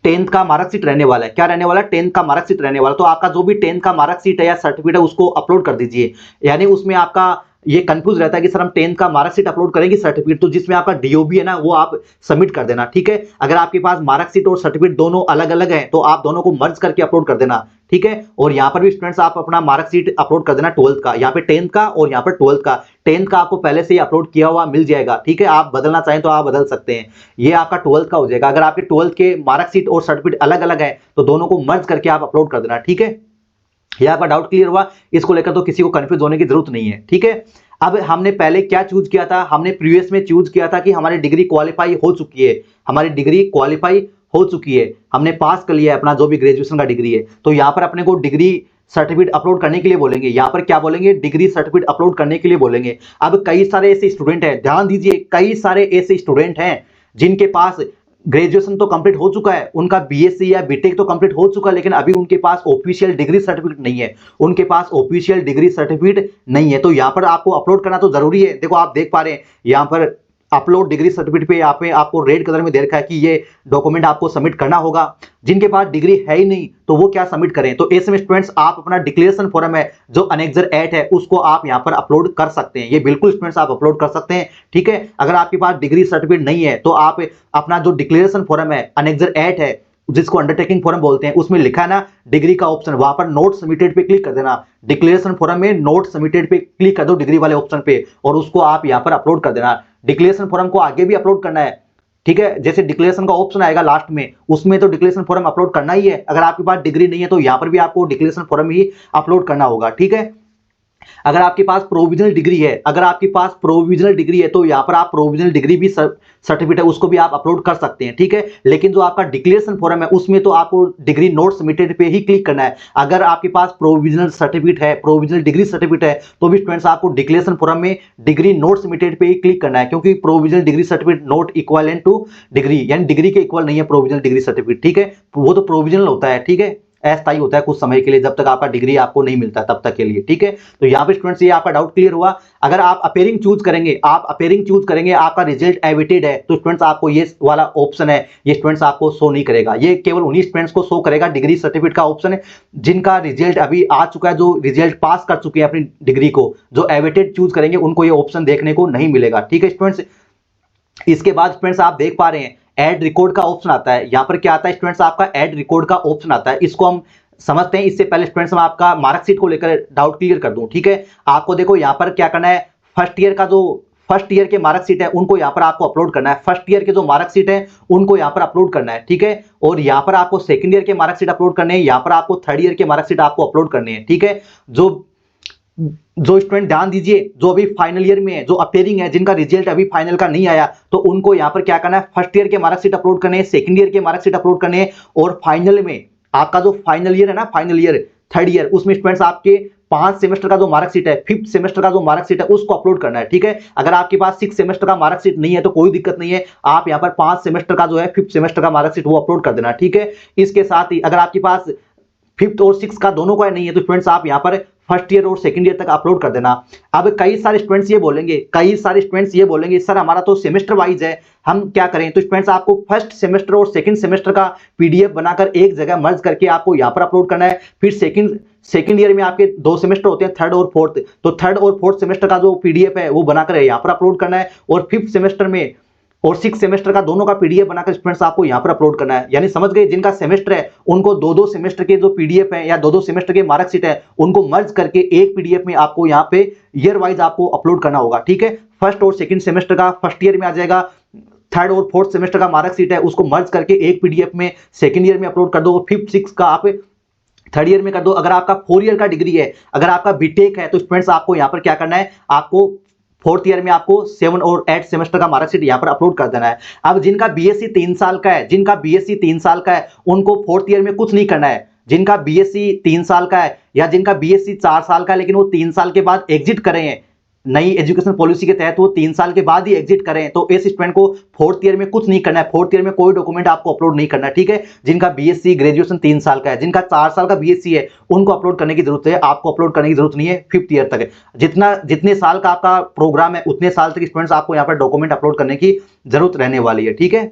10th का मार्कशीट रहने वाला है। क्या रहने वाला है? 10th का मार्कशीट रहने वाला। तो आपका जो भी 10th का मार्कशीट है या सर्टिफिकेट है उसको अपलोड कर दीजिए। यानी उसमें आपका ये कंफ्यूज रहता है कि सर हम 10th का मार्कशीट अपलोड करेंगे, सर्टिफिकेट, तो जिसमें आपका डीओबी है ना वो आप सबमिट कर देना, ठीक है। अगर आपके पास मार्कशीट और सर्टिफिकेट दोनों अलग अलग हैं तो आप दोनों को मर्ज करके अपलोड कर देना, ठीक है। और यहाँ पर भी स्टूडेंट्स आप अपना मार्कशीट अपलोड कर देना 12th का, यहाँ पे 10th का और यहाँ पर 12th का। 10th का आपको पहले से ही अपलोड किया हुआ मिल जाएगा, ठीक है, आप बदलना चाहें तो आप बदल सकते हैं। ये आपका 12th का हो जाएगा। अगर आपके 12th के मार्कशीट और सर्टिफिकेट अलग अलग है तो दोनों को मर्ज करके आप अपलोड कर देना, ठीक है। यहाँ पर डाउट क्लियर हुआ? इसको लेकर तो किसी को कंफ्यूज होने की जरूरत नहीं है, ठीक है। अब हमने पहले क्या चूज किया था, हमने प्रीवियस में चूज किया था कि हमारी डिग्री क्वालिफाई हो चुकी है, हमारी डिग्री क्वालिफाई हो चुकी है, हमने पास कर लिया है अपना जो भी ग्रेजुएशन का डिग्री है। तो यहाँ पर अपने को डिग्री सर्टिफिकेट अपलोड करने के लिए बोलेंगे, यहाँ पर क्या बोलेंगे, डिग्री सर्टिफिकेट अपलोड करने के लिए बोलेंगे। अब कई सारे ऐसे स्टूडेंट हैं, ध्यान दीजिए, कई सारे ऐसे स्टूडेंट हैं जिनके पास ग्रेजुएशन तो कंप्लीट हो चुका है, उनका बीएससी या बीटेक तो कंप्लीट हो चुका है, लेकिन अभी उनके पास ऑफिशियल डिग्री सर्टिफिकेट नहीं है, उनके पास ऑफिशियल डिग्री सर्टिफिकेट नहीं है। तो यहाँ पर आपको अपलोड करना तो जरूरी है। देखो आप देख पा रहे हैं यहाँ पर अपलोड डिग्री सर्टिफिकेट पे यहाँ पे आपको रेड कलर में दे रखा है कि ये डॉक्यूमेंट आपको सबमिट करना होगा। जिनके पास डिग्री है ही नहीं तो वो क्या सबमिट करें? तो ऐसे में स्टूडेंट्स आप अपना डिक्लेरेशन फॉर्म है जो अनेक्जर 8 है उसको आप यहाँ पर अपलोड कर सकते हैं। ये बिल्कुल स्टूडेंट्स आप अपलोड कर सकते हैं, ठीक है। अगर आपके पास डिग्री सर्टिफिकेट नहीं है तो आप अपना जो डिक्लेरेशन फॉर्म है अनेक्जर 8 है जिसको अंडरटेकिंग फॉर्म बोलते हैं, उसमें लिखा है ना डिग्री का ऑप्शन, वहां पर नोट सबमिटेड पे क्लिक कर देना। डिक्लेरेशन फॉर्म में नोट सबमिटेड पे क्लिक कर दो डिग्री वाले ऑप्शन पे और उसको आप यहां पर अपलोड कर देना। डिक्लेरेशन फॉर्म को आगे भी अपलोड करना है, ठीक है। जैसे डिक्लेरेशन का ऑप्शन आएगा लास्ट में, उसमें तो डिक्लेरेशन फॉर्म अपलोड करना ही है। अगर आपके पास डिग्री नहीं है तो यहां पर भी आपको डिक्लेरेशन फॉर्म ही अपलोड करना होगा, ठीक है। अगर आपके पास प्रोविजनल डिग्री है, अगर आपके पास प्रोविजनल डिग्री है तो यहां पर आप प्रोविजनल डिग्री भी सर्टिफिकेट है उसको भी आप अपलोड कर सकते हैं, ठीक है। लेकिन जो आपका डिक्लेरेशन फॉर्म है उसमें तो आपको डिग्री नोट सबमिटेड पे ही क्लिक करना है। अगर आपके पास प्रोविजनल सर्टिफिकेट है, प्रोविजनल डिग्री सर्टिफिकेट है, तो भी स्टूडेंट्स आपको डिक्लेरेशन फॉर्म में डिग्री नोट सबमिटेड पे ही क्लिक करना है, क्योंकि provisional degree certificate note equivalent two degree, यानी डिग्री के इक्वल नहीं है प्रोविजनल डिग्री सर्टिफिकेट, ठीक है। वो तो प्रोविजनल होता है, ठीक है, अस्थायी होता है कुछ समय के लिए, जब तक आपका डिग्री आपको नहीं मिलता तब तक के लिए, ठीक है। तो यहाँ पे स्टूडेंट्स ये आपका डाउट क्लियर हुआ। अगर आप अपेयरिंग चूज करेंगे, आप अपेयरिंग चूज करेंगे, आपका रिजल्ट एविटेड है तो स्टूडेंट्स आपको ये वाला ऑप्शन है, ये स्टूडेंट्स आपको शो नहीं करेगा। ये केवल उन्हीं स्टूडेंट्स को शो करेगा डिग्री सर्टिफिकेट का ऑप्शन है जिनका रिजल्ट अभी आ चुका है, जो रिजल्ट पास कर चुके हैं अपनी डिग्री को। जो एविटेड चूज करेंगे उनको ये ऑप्शन देखने को नहीं मिलेगा, ठीक है स्टूडेंट्स। इसके बाद स्टूडेंट्स आप देख पा रहे हैं ऐड रिकॉर्ड का ऑप्शन आता है। यहाँ पर क्या आता है स्टूडेंट्स, आपका ऐड रिकॉर्ड का ऑप्शन आता है। इसको हम समझते हैं। इससे पहले स्टूडेंट्स मैं आपका मार्कशीट को लेकर डाउट क्लियर कर दूं, ठीक है। आपको देखो यहाँ पर क्या करना है, फर्स्ट ईयर का जो फर्स्ट ईयर के मार्कशीट है उनको यहाँ पर आपको अपलोड करना है। फर्स्ट ईयर के जो मार्कशीट है उनको यहाँ पर अपलोड करना है, ठीक है। और यहाँ पर आपको सेकंड ईयर के मार्कशीट अपलोड करने हैं, यहाँ पर आपको थर्ड ईयर के मार्कशीट आपको अपलोड करने हैं, ठीक है। जो स्टूडेंट ध्यान दीजिए, जो अभी फाइनल ईयर में है, जो अपेयरिंग है, जिनका रिजल्ट अभी फाइनल का नहीं आया, तो उनको यहाँ पर क्या करना है, फर्स्ट ईयर के मार्कशीट अपलोड करने हैं, सेकंड ईयर के मार्कशीट अपलोड करने हैं, और फाइनल में आपका जो फाइनल ईयर है ना, फाइनल ईयर थर्ड ईयर, उसमें स्टूडेंट्स आपके 5 सेमेस्टर का जो मार्कशीट है, 5th सेमेस्टर का जो मार्कशीट है उसको अपलोड करना है, ठीक है। अगर आपके पास 6 सेमेस्टर का मार्कशीट नहीं है तो कोई दिक्कत नहीं है, आप यहाँ पर 5 सेमेस्टर का जो है 5th सेमेस्टर का मार्कशीट वो अपलोड कर देना, ठीक है। इसके साथ ही अगर आपके पास 5th और 6th का दोनों का नहीं है तो स्टूडेंट्स आप यहाँ पर फर्स्ट ईयर और सेकंड ईयर तक अपलोड कर देना। अब कई सारे स्टूडेंट्स ये बोलेंगे सर हमारा तो सेमेस्टर वाइज है, हम क्या करें? तो स्टूडेंट्स आपको फर्स्ट सेमेस्टर और सेकंड सेमेस्टर का पीडीएफ बनाकर एक जगह मर्ज करके आपको यहां पर अपलोड करना है। फिर सेकंड ईयर में आपके 2 सेमेस्टर होते हैं, थर्ड और फोर्थ, तो थर्ड और फोर्थ सेमेस्टर का जो पीडीएफ है वो बनाकर यहां पर अपलोड करना है। और फिफ्थ सेमेस्टर में और 6 सेमेस्टर का दोनों का पीडीएफ बनाकर स्टूडेंट्स आपको यहां पर अपलोड करना है। यानी समझ गए, जिनका सेमेस्टर है उनको 2-2 सेमेस्टर के जो पीडीएफ है या 2-2 सेमेस्टर के मार्कशीट है उनको मर्ज करके एक पीडीएफ में आपको यहां पे ईयर वाइज आपको अपलोड करना होगा। ठीक है, फर्स्ट और सेकंड सेमेस्टर का फर्स्ट ईयर में आ जाएगा, थर्ड और फोर्थ सेमेस्टर का मार्कशीट है उसको मर्ज करके एक पीडीएफ में सेकंड ईयर में अपलोड कर दो, और फिफ्थ सिक्स का आप थर्ड ईयर में कर दो। अगर आपका 4 ईयर का डिग्री है, अगर आपका बीटेक है, तो स्टूडेंट्स आपको यहां पर क्या करना है, आपको फोर्थ ईयर में आपको 7 और 8 सेमेस्टर का मार्कशीट यहां पर अपलोड कर देना है। अब जिनका बीएससी 3 साल का है उनको फोर्थ ईयर में कुछ नहीं करना है। जिनका बीएससी 3 साल का है या जिनका बीएससी 4 साल का है लेकिन वो 3 साल के बाद एग्जिट कर रहे हैं, नई एजुकेशन पॉलिसी के तहत वो 3 साल के बाद ही एग्जिट करें, तो इस स्टूडेंट को फोर्थ ईयर में कुछ नहीं करना है, फोर्थ ईयर में कोई डॉक्यूमेंट आपको अपलोड नहीं करना है। ठीक है, जिनका बीएससी ग्रेजुएशन 3 साल का है, जिनका 4 साल का बीएससी है उनको अपलोड करने की जरूरत है, आपको अपलोड करने की जरूरत नहीं है फिफ्थ ईयर तक। जितने साल का आपका प्रोग्राम है उतने साल तक स्टूडेंट्स आपको यहाँ पर डॉक्यूमेंट अपलोड करने की जरूरत रहने वाली है। ठीक है,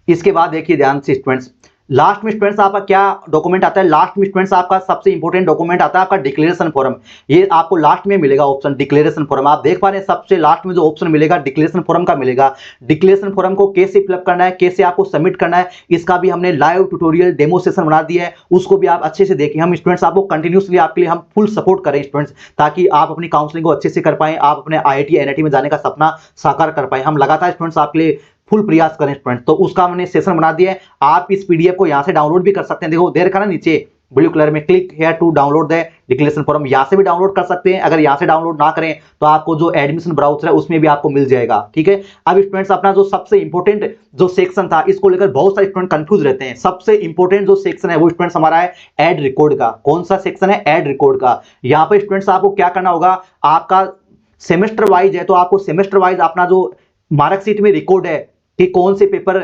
इसके बाद देखिए ध्यान से स्टूडेंट्स, लास्ट में स्टूडेंट्स आपका क्या डॉक्यूमेंट आता है? लास्ट में स्टूडेंट्स आपका सबसे इंपॉर्टेंट डॉक्यूमेंट आता है आपका डिक्लेरेशन फॉर्म। ये आपको लास्ट में मिलेगा ऑप्शन डिक्लेरेशन फॉर्म। आप देख पा रहे हैं सबसे लास्ट में जो ऑप्शन मिलेगा डिक्लेरेशन फॉर्म का मिलेगा। डिक्लेरेशन फॉर्म को कैसे फिलअप करना है, कैसे आपको सबमिट करना है, इसका भी हमने लाइव ट्यूटोरियल डेमो सेशन बना दिया है, उसको भी आप अच्छे से देखिए। हम स्टूडेंट्स आपको कंटिन्यूसली आपके लिए हम फुल सपोर्ट करें स्टूडेंट्स, ताकि आप अपनी काउंसलिंग को अच्छे से कर पाए, आप अपने IIT NIT में जाने का सपना साकार कर पाए। हम लगातार स्टूडेंट्स आपके लिए फुल प्रयास करें स्टूडेंट, तो उसका हमने सेशन बना दिया है। आप इस पीडीएफ को यहां से डाउनलोड भी कर सकते हैं, देखो दे रखा ना नीचे ब्लू कलर में, click here to download the declaration form, यहां से भी डाउनलोड कर सकते हैं। अगर यहां से डाउनलोड ना करें तो आपको जो एडमिशन ब्राउजर है उसमें भी आपको मिल जाएगा। ठीक है, अब स्टूडेंट्स अपना जो सबसे इंपॉर्टेंट जो सेक्शन था, इसको लेकर बहुत सारे स्टूडेंट कंफ्यूज रहते हैं। सबसे इंपॉर्टेंट जो सेक्शन है वो स्टूडेंट्स हमारा है एड रिकॉर्ड का। कौन सा सेक्शन है? एड रिकॉर्ड का। यहां पर स्टूडेंट्स आपको क्या करना होगा, आपका सेमेस्टर वाइज है तो आपको सेमेस्टर वाइज अपना जो मार्कशीट में रिकॉर्ड है कि कौन से पेपर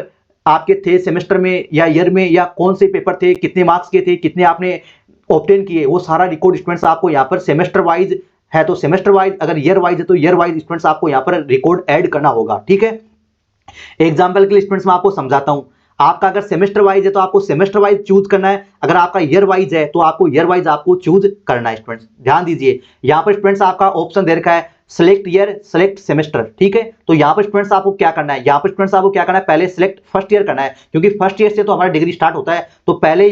आपके थे सेमेस्टर में या ईयर में, या कौन से पेपर थे, कितने मार्क्स के थे, कितने आपने ऑब्टेन किए, वो सारा रिकॉर्ड स्टूडेंट्स आपको यहाँ पर सेमेस्टर वाइज है तो सेमेस्टर वाइज, अगर ईयर वाइज है तो ईयर वाइज स्टूडेंट्स आपको यहाँ पर रिकॉर्ड ऐड करना होगा। ठीक है, एग्जाम्पल के लिए स्टूडेंट्स मैं आपको समझाता हूं। आपका अगर सेमेस्टर वाइज है तो आपको सेमेस्टर वाइज चूज करना है, अगर आपका ईयर वाइज है तो आपको ईयर वाइज आपको चूज करना है। स्टूडेंट्स ध्यान दीजिए, यहां पर स्टूडेंट्स आपका ऑप्शन दे रखा है सिलेक्ट ईयर सिलेक्ट सेमेस्टर। ठीक है, तो यहां पर स्टूडेंट्स आपको क्या करना है, यहां पर स्टूडेंट्स आपको क्या करना है, पहले सिलेक्ट फर्स्ट ईयर करना है, क्योंकि फर्स्ट ईयर से तो हमारा डिग्री स्टार्ट होता है, तो पहले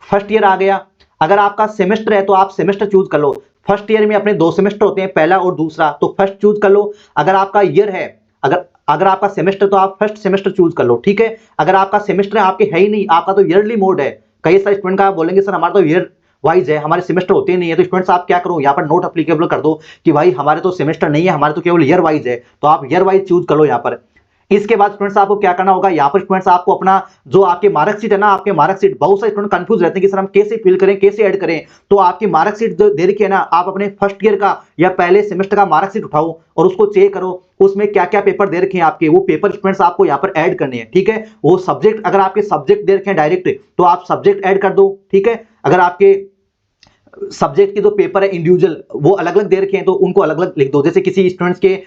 फर्स्ट ईयर आ गया। अगर आपका सेमेस्टर है तो आप सेमेस्टर चूज कर लो। फर्स्ट ईयर में अपने 2 सेमेस्टर होते हैं, पहला और दूसरा, तो फर्स्ट चूज कर लो। अगर आपका ईयर है, अगर आपका सेमेस्टर तो आप फर्स्ट सेमेस्टर चूज कर लो। ठीक है, अगर आपका सेमेस्टर आपके है ही नहीं, आपका तो ईयरली मोड है, कई सारे स्टूडेंट का बोलेंगे सर हमारा तो ईयर वाइज है, हमारे सेमेस्टर होते नहीं है, तो स्टूडेंट्स आप क्या करो, यहाँ पर नोट अप्लीकेबल कर दो कि भाई हमारे तो सेमेस्टर नहीं है, हमारे तो केवल ईयर वाइज है, तो आप ईयर वाइज चूज कर लो यहाँ पर। इसके बाद स्टूडेंट्स आपको क्या करना होगा, यहाँ पर स्टूडेंट्स आपको अपना जो आपके मार्कशीट है ना, आपके मार्कशीट, बहुत सारे स्टूडेंट कंफ्यूज रहते हैं कि सर हम कैसे फिल करें, कैसे ऐड करें। तो आपकी मार्कशीट जो दे रखी है ना, आप अपने फर्स्ट ईयर का या पहले सेमेस्टर का मार्कशीट उठाओ और उसको चेक करो, उसमें क्या क्या पेपर दे रखे हैं आपके, वो पेपर स्टूडेंट्स आपको यहाँ पर ऐड करने हैं। ठीक है, वो सब्जेक्ट, अगर आपके सब्जेक्ट दे रखे हैं डायरेक्ट तो आप सब्जेक्ट ऐड कर दो। ठीक है, अगर आपके सब्जेक्ट के जो पेपर है इंडिविजुअल वो अलग अलग दे रखे हैं तो उनको अलग अलग लिख दो। जैसे किसी स्टूडेंट्स के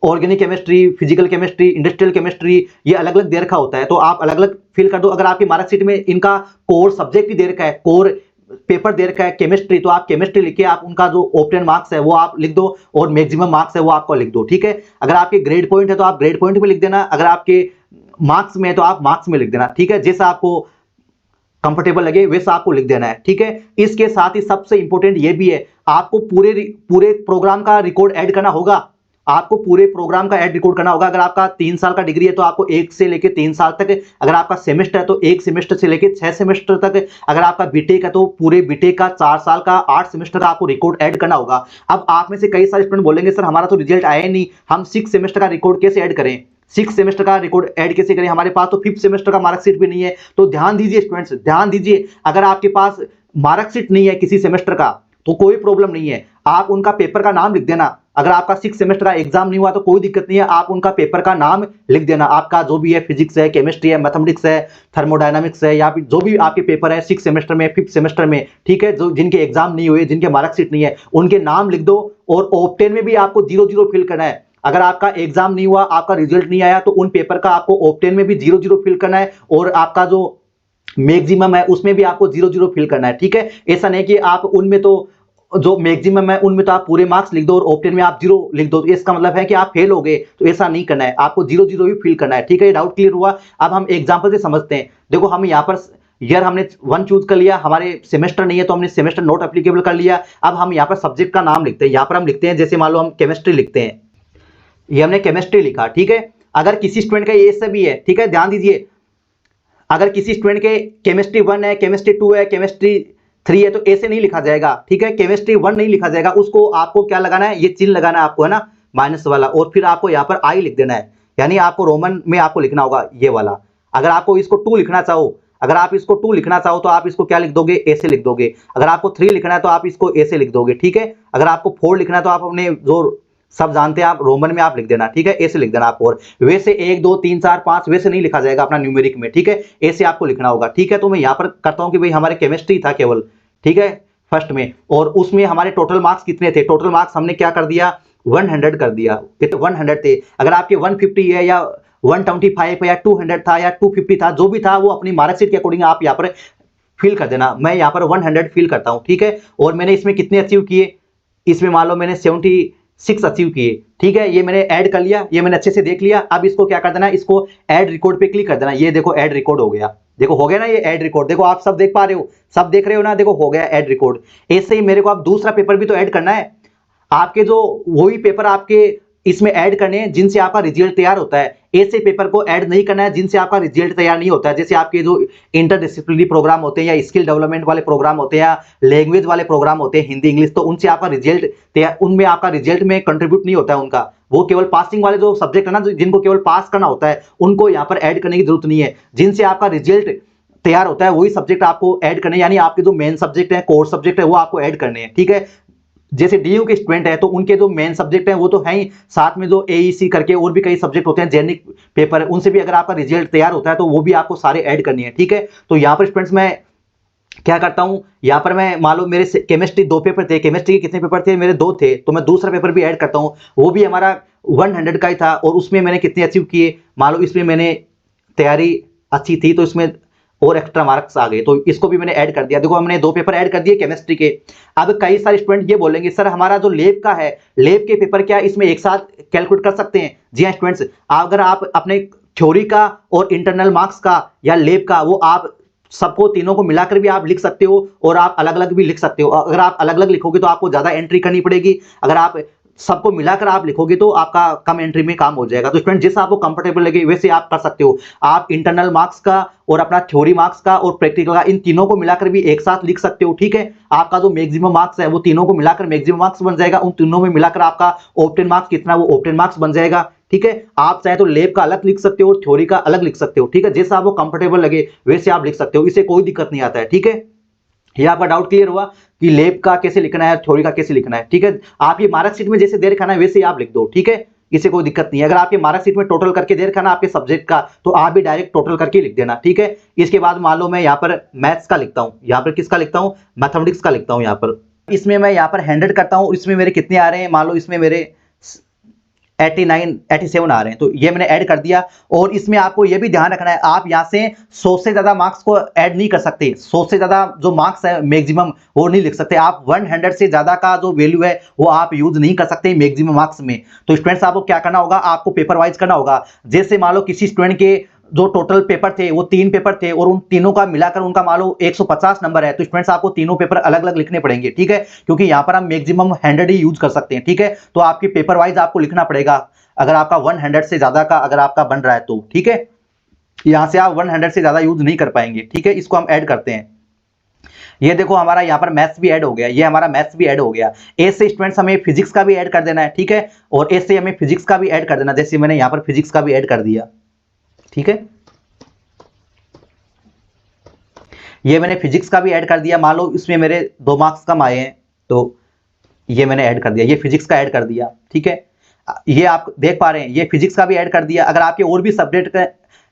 organic chemistry, physical chemistry, industrial chemistry, ये अलग अलग दे रखा होता है, तो आप अलग अलग फिल कर दो। अगर आपकी मार्कशीट में इनका कोर सब्जेक्ट भी दे रखा है, कोर पेपर दे रखा है केमिस्ट्री, तो आप केमिस्ट्री लिख के आप उनका जो ऑब्टेन मार्क्स है वो आप लिख दो और मैक्सिमम मार्क्स है वो आपको लिख दो। ठीक है, अगर आपके ग्रेड पॉइंट है तो आप ग्रेड पॉइंट में लिख देना, अगर आपके मार्क्स में है तो आप मार्क्स में लिख देना। ठीक है, जैसा आपको कंफर्टेबल लगे वैसा आपको लिख देना है। ठीक है, इसके साथ ही सबसे इंपॉर्टेंट ये भी है, आपको पूरे प्रोग्राम का रिकॉर्ड ऐड करना होगा। आपको पूरे प्रोग्राम का ऐड रिकॉर्ड करना होगा। अगर आपका 3 साल का डिग्री है तो आपको 1 से लेकर 3 साल तक, अगर आपका सेमेस्टर है तो 1 सेमेस्टर से लेकर 6 सेमेस्टर तक, अगर आपका बीटेक है तो पूरे बीटेक का 4 साल का 8 सेमेस्टर का आपको रिकॉर्ड ऐड करना होगा। अब आप में से कई सारे स्टूडेंट बोलेंगे सर हमारा तो रिजल्ट आया ही नहीं, हम 6 सेमेस्टर का रिकॉर्ड कैसे ऐड करें, 6 सेमेस्टर का रिकॉर्ड ऐड कैसे करें, हमारे पास तो 5th सेमेस्टर का मार्कशीट भी नहीं है। तो ध्यान दीजिए स्टूडेंट्स, ध्यान दीजिए, अगर आपके पास मार्कशीट नहीं है किसी सेमेस्टर का तो कोई प्रॉब्लम नहीं है, आप उनका पेपर का नाम लिख देना। अगर आपका 6 सेमेस्टर का एग्जाम नहीं हुआ तो कोई दिक्कत नहीं है, आप उनका पेपर का नाम लिख देना। आपका जो भी है, फिजिक्स है, केमिस्ट्री है, मैथमेटिक्स है, थर्मोडायनामिक्स है, या फिर जो भी आपके पेपर है 6 सेमेस्टर में, 5th सेमेस्टर में, ठीक है, जो जिनके एग्जाम नहीं हुए, जिनके मार्कशीट नहीं है, उनके नाम लिख दो। और ऑप्टेन में भी आपको 0-0 फिल करना है। अगर आपका एग्जाम नहीं हुआ, आपका रिजल्ट नहीं आया, तो उन पेपर का आपको ऑप्टेन में भी 0-0 फिल करना है, और आपका जो मैक्सिमम है उसमें भी आपको 0-0 फिल करना है, ठीक है। ऐसा नहीं कि आप उनमें तो जो मैक्सिमम है उनमें तो आप पूरे मार्क्स लिख दो और ऑप्टेन में आप 0 लिख दो, तो इसका मतलब है कि आप फेल हो गए। तो ऐसा नहीं करना है, आपको 0-0 भी फिल करना है, ठीक है। ये डाउट क्लियर हुआ। अब हम एग्जांपल से समझते हैं। देखो, हम यहाँ पर ईयर हमने 1 चूज कर लिया, हमारे सेमेस्टर नहीं है तो हमने सेमेस्टर नॉट एप्लीकेबल कर लिया। अब हम यहाँ पर सब्जेक्ट का नाम लिखते हैं। यहाँ पर हम लिखते हैं, जैसे मान लो हम केमिस्ट्री लिखते हैं, ये हमने केमिस्ट्री लिखा, ठीक है। अगर किसी स्टूडेंट का ये से भी है, ठीक है, ध्यान दीजिए, अगर किसी स्टूडेंट के केमिस्ट्री 1 है, केमिस्ट्री 2 है, केमिस्ट्री 3 है, तो ऐसे नहीं लिखा जाएगा, ठीक है। केमिस्ट्री 1 नहीं लिखा जाएगा, उसको आपको क्या लगाना है, ये चिन्ह लगाना है आपको, है ना, माइनस वाला, और फिर आपको यहाँ पर आई लिख देना है, यानी आपको रोमन में आपको लिखना होगा ये वाला। अगर आपको इसको 2 लिखना चाहो, अगर आप इसको 2 लिखना चाहो तो आप इसको क्या लिख दोगे, ऐसे लिख दोगे। अगर आपको 3 लिखना है तो आप इसको ऐसे लिख दोगे, ठीक है। अगर आपको 4 लिखना है तो आप अपने जो सब जानते हैं आप रोमन में आप लिख देना, ठीक है, ऐसे लिख देना आप। और वैसे 1 2 3 4 5 वैसे नहीं लिखा जाएगा अपना न्यूमेरिक में, ठीक है, ऐसे आपको लिखना होगा, ठीक है। तो मैं यहाँ पर करता हूँ कि भाई हमारे केमिस्ट्री था केवल, ठीक है, फर्स्ट में, और उसमें हमारे टोटल मार्क्स कितने थे, टोटल मार्क्स हमने क्या कर दिया, 100 कर दिया, तो 100 थे। अगर आपके 150 है या 125 है या 200 था या 250 था, जो भी था वो अपनी मार्कशीट के अकॉर्डिंग आप यहाँ पर फिल कर देना। मैं यहाँ पर 100 फिल करता हूँ, ठीक है। और मैंने इसमें कितने अचीव किए, इसमें मान लो मैंने 76 अचीव किए, ठीक है। ये मैंने ऐड कर लिया, ये मैंने अच्छे से देख लिया। अब इसको क्या कर देना, इसको ऐड रिकॉर्ड पे क्लिक कर देना। ये देखो ऐड रिकॉर्ड हो गया, देखो हो गया ना ये ऐड रिकॉर्ड, देखो आप सब देख पा रहे हो, सब देख रहे हो ना, देखो हो गया ऐड रिकॉर्ड। ऐसे ही मेरे को अब दूसरा पेपर भी तो ऐड करना है। आपके जो वही पेपर आपके इसमें ऐड करने हैं जिनसे आपका रिजल्ट तैयार होता है। ऐसे पेपर को ऐड नहीं करना है जिनसे आपका रिजल्ट तैयार नहीं होता है। जैसे आपके जो इंटरडिसिप्लिनरी प्रोग्राम होते हैं या स्किल डेवलपमेंट वाले प्रोग्राम होते हैं या लैंग्वेज वाले प्रोग्राम होते हैं, हिंदी इंग्लिश, तो उनसे आपका रिजल्ट तैयार, उनमें आपका रिजल्ट में कंट्रीब्यूट नहीं होता है उनका। वो केवल पासिंग वाले जो सब्जेक्ट है ना, जिनको केवल पास करना होता है, उनको यहाँ पर ऐड करने की जरूरत नहीं है। जिनसे आपका रिजल्ट तैयार होता है वही सब्जेक्ट आपको ऐड करने, यानी आपके जो मेन सब्जेक्ट है, कोर सब्जेक्ट है, वो आपको ऐड करने हैं, ठीक है। जैसे डीयू के स्टूडेंट है तो उनके जो मेन सब्जेक्ट है वो तो है ही, साथ में जो एईसी करके और भी कई सब्जेक्ट होते हैं, जेनिक पेपर है, उनसे भी अगर आपका रिजल्ट तैयार होता है तो वो भी आपको सारे ऐड करनी है, ठीक है। तो यहाँ पर स्टूडेंट्स मैं क्या करता हूं, यहाँ पर मैं मान लो मेरे केमिस्ट्री 2 पेपर थे, केमिस्ट्री के कितने पेपर थे, मेरे 2 थे, तो मैं दूसरा पेपर भी ऐड करता हूं, वो भी हमारा 100 का ही था, और उसमें मैंने कितने अचीव किए, मान लो इसमें मैंने तैयारी अच्छी थी तो इसमें और एक्स्ट्रा मार्क्स आ गए, तो इसको भी मैंने ऐड कर दिया। देखो हमने 2 पेपर ऐड कर दिए केमिस्ट्री के। अब कई सारे स्टूडेंट ये बोलेंगे सर हमारा जो लैब का है, लैब के पेपर क्या इसमें एक साथ कैलकुलेट कर सकते हैं? जी हाँ स्टूडेंट्स, अगर आप अपने थ्योरी का और इंटरनल मार्क्स का या लैब का, वो आप सबको तीनों को मिलाकर भी आप लिख सकते हो और आप अलग अलग भी लिख सकते हो। अगर आप अलग अलग लिखोगे तो आपको ज्यादा एंट्री करनी पड़ेगी, अगर आप सबको मिलाकर आप लिखोगे तो आपका कम एंट्री में काम हो जाएगा। तो स्टूडेंट जैसा आपको कंफर्टेबल लगे वैसे आप कर सकते हो। आप इंटरनल मार्क्स का और अपना थ्योरी मार्क्स का और प्रैक्टिकल का, इन तीनों को मिलाकर भी एक साथ लिख सकते हो, ठीक है। आपका जो मैक्सिमम मार्क्स है वो तीनों को मिलाकर मैक्सिमम मार्क्स बन जाएगा, उन तीनों में मिलाकर आपका ऑप्टेन मार्क्स कितना, वो ऑप्टेन मार्क्स बन जाएगा, ठीक है। आप चाहे तो लैब का अलग लिख सकते हो और थ्योरी का अलग लिख सकते हो, ठीक है। जैसा आपको कंफर्टेबल लगे वैसे आप लिख सकते हो, इससे कोई दिक्कत नहीं आता है, ठीक है। ये आपका डाउट क्लियर हुआ कि लैब का कैसे लिखना है, थ्योरी का कैसे लिखना है, ठीक है। आप ये मार्कशीट में जैसे दे रखा है वैसे ही आप लिख दो, ठीक है, इससे कोई दिक्कत नहीं है। अगर आपके मार्कशीट में टोटल करके दे रखा ना आपके सब्जेक्ट का, तो आप भी डायरेक्ट टोटल करके लिख देना, ठीक है। इसके बाद मान लो मैं यहाँ पर मैथ्स का लिखता हूँ, यहाँ पर किसका लिखता हूँ, मैथमेटिक्स का लिखता हूँ। यहाँ पर इसमें मैं यहाँ पर 100 करता हूँ, इसमें मेरे कितने आ रहे हैं, मान लो इसमें मेरे 89 87 आ रहे हैं, तो ये मैंने ऐड कर दिया। और इसमें आपको ये भी ध्यान रखना है, आप यहाँ से 100 से ज्यादा मार्क्स को ऐड नहीं कर सकते। 100 से ज्यादा जो मार्क्स है मैक्सिमम वो नहीं लिख सकते आप। 100 से ज्यादा का जो वैल्यू है वो आप यूज नहीं कर सकते मैक्सिमम मार्क्स में। तो स्टूडेंट्स आपको क्या करना होगा, आपको पेपर वाइज करना होगा। जैसे मान लो किसी स्टूडेंट के जो टोटल पेपर थे वो 3 पेपर थे और उन तीनों का मिलाकर उनका मान लो 150 नंबर है, तो स्टूडेंट्स आपको तीनों पेपर अलग अलग लिखने पड़ेंगे, ठीक है, क्योंकि यहाँ पर हम मैक्सिमम 100 ही यूज कर सकते हैं, ठीक है। तो आपके पेपर वाइज आपको लिखना पड़ेगा, अगर आपका 100 से ज्यादा का अगर आपका बन रहा है तो, ठीक है। यहां से आप 100 से ज्यादा यूज नहीं कर पाएंगे, ठीक है। इसको हम ऐड करते हैं। ये देखो हमारा यहाँ पर मैथ्स भी ऐड हो गया, ये हमारा मैथ्स भी ऐड हो गया। ऐसे स्टूडेंट्स हमें फिजिक्स का भी ऐड कर देना है, ठीक है, और ऐसे हमें फिजिक्स का भी ऐड कर देना, जैसे मैंने यहाँ पर फिजिक्स का भी ऐड कर दिया, ठीक है। ये मैंने फिजिक्स का भी ऐड कर दिया, मान लो इसमें मेरे 2 मार्क्स कम आए हैं, तो ये मैंने ऐड कर दिया, ये फिजिक्स का ऐड कर दिया, ठीक है। ये आप देख पा रहे हैं, ये फिजिक्स का भी ऐड कर दिया। अगर आपके और भी सब्जेक्ट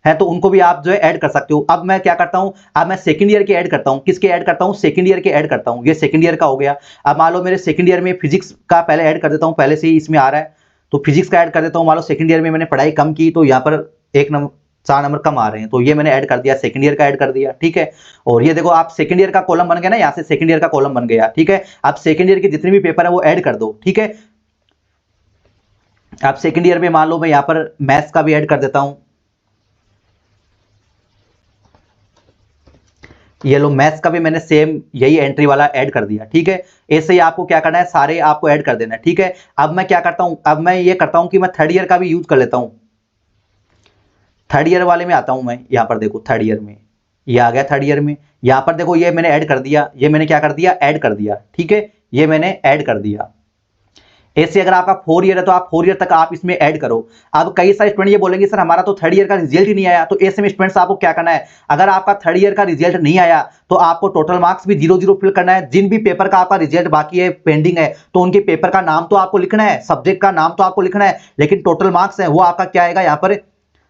है तो उनको भी आप जो है ऐड कर सकते हो। अब मैं क्या करता हूं, अब मैं सेकंड ईयर के ऐड करता हूं। किसके ऐड करता हूं, सेकंड ईयर के ऐड करता हूं। ये सेकंड ईयर का हो गया। अब मान लो मेरे सेकंड ईयर में फिजिक्स का पहले ऐड कर देता हूं, पहले से ही इसमें आ रहा है, तो फिजिक्स का ऐड कर देता हूं। मान लो सेकंड ईयर में मैंने पढ़ाई कम की तो यहाँ पर 4 नंबर कम आ रहे हैं, तो ये मैंने ऐड कर दिया, सेकंड ईयर का ऐड कर दिया, ठीक है। और ये देखो आप सेकंड ईयर का कॉलम बन गया ना, यहाँ से सेकंड ईयर का कॉलम बन गया, ठीक है। आप सेकंड ईयर के जितने भी पेपर है वो ऐड कर दो, ठीक है। आप सेकंड ईयर में मान लो मैं यहाँ पर मैथ्स का भी ऐड कर देता हूं। ये लो मैथ्स का भी मैंने सेम यही एंट्री वाला ऐड कर दिया, ठीक है। ऐसे ही आपको क्या करना है, सारे आपको ऐड कर देना है, ठीक है। अब मैं क्या करता हूं, अब मैं ये करता हूं कि मैं थर्ड ईयर का भी यूज कर लेता हूं। थर्ड ईयर वाले में आता हूं मैं, यहां पर देखो थर्ड ईयर में ये आ गया। थर्ड ईयर में यहां पर देखो ये मैंने ऐड कर दिया, ये मैंने क्या कर दिया, ऐड कर दिया, ठीक है। ये मैंने ऐड कर दिया। ऐसे अगर आपका 4 ईयर है तो आप 4 ईयर तक आप इसमें ऐड करो। अब कई सारे स्टूडेंट ये बोलेंगे सर हमारा तो थर्ड ईयर का रिजल्ट ही नहीं आया, तो ऐसे में स्टूडेंट्स आपको क्या करना है, अगर आपका थर्ड ईयर का रिजल्ट नहीं आया तो आपको टोटल मार्क्स भी 0-0 फिल करना है। जिन भी पेपर का आपका रिजल्ट बाकी है, पेंडिंग है, तो उनके पेपर का नाम तो आपको लिखना है, सब्जेक्ट का नाम तो आपको लिखना है, लेकिन टोटल मार्क्स है वो आपका क्या आएगा, यहाँ पर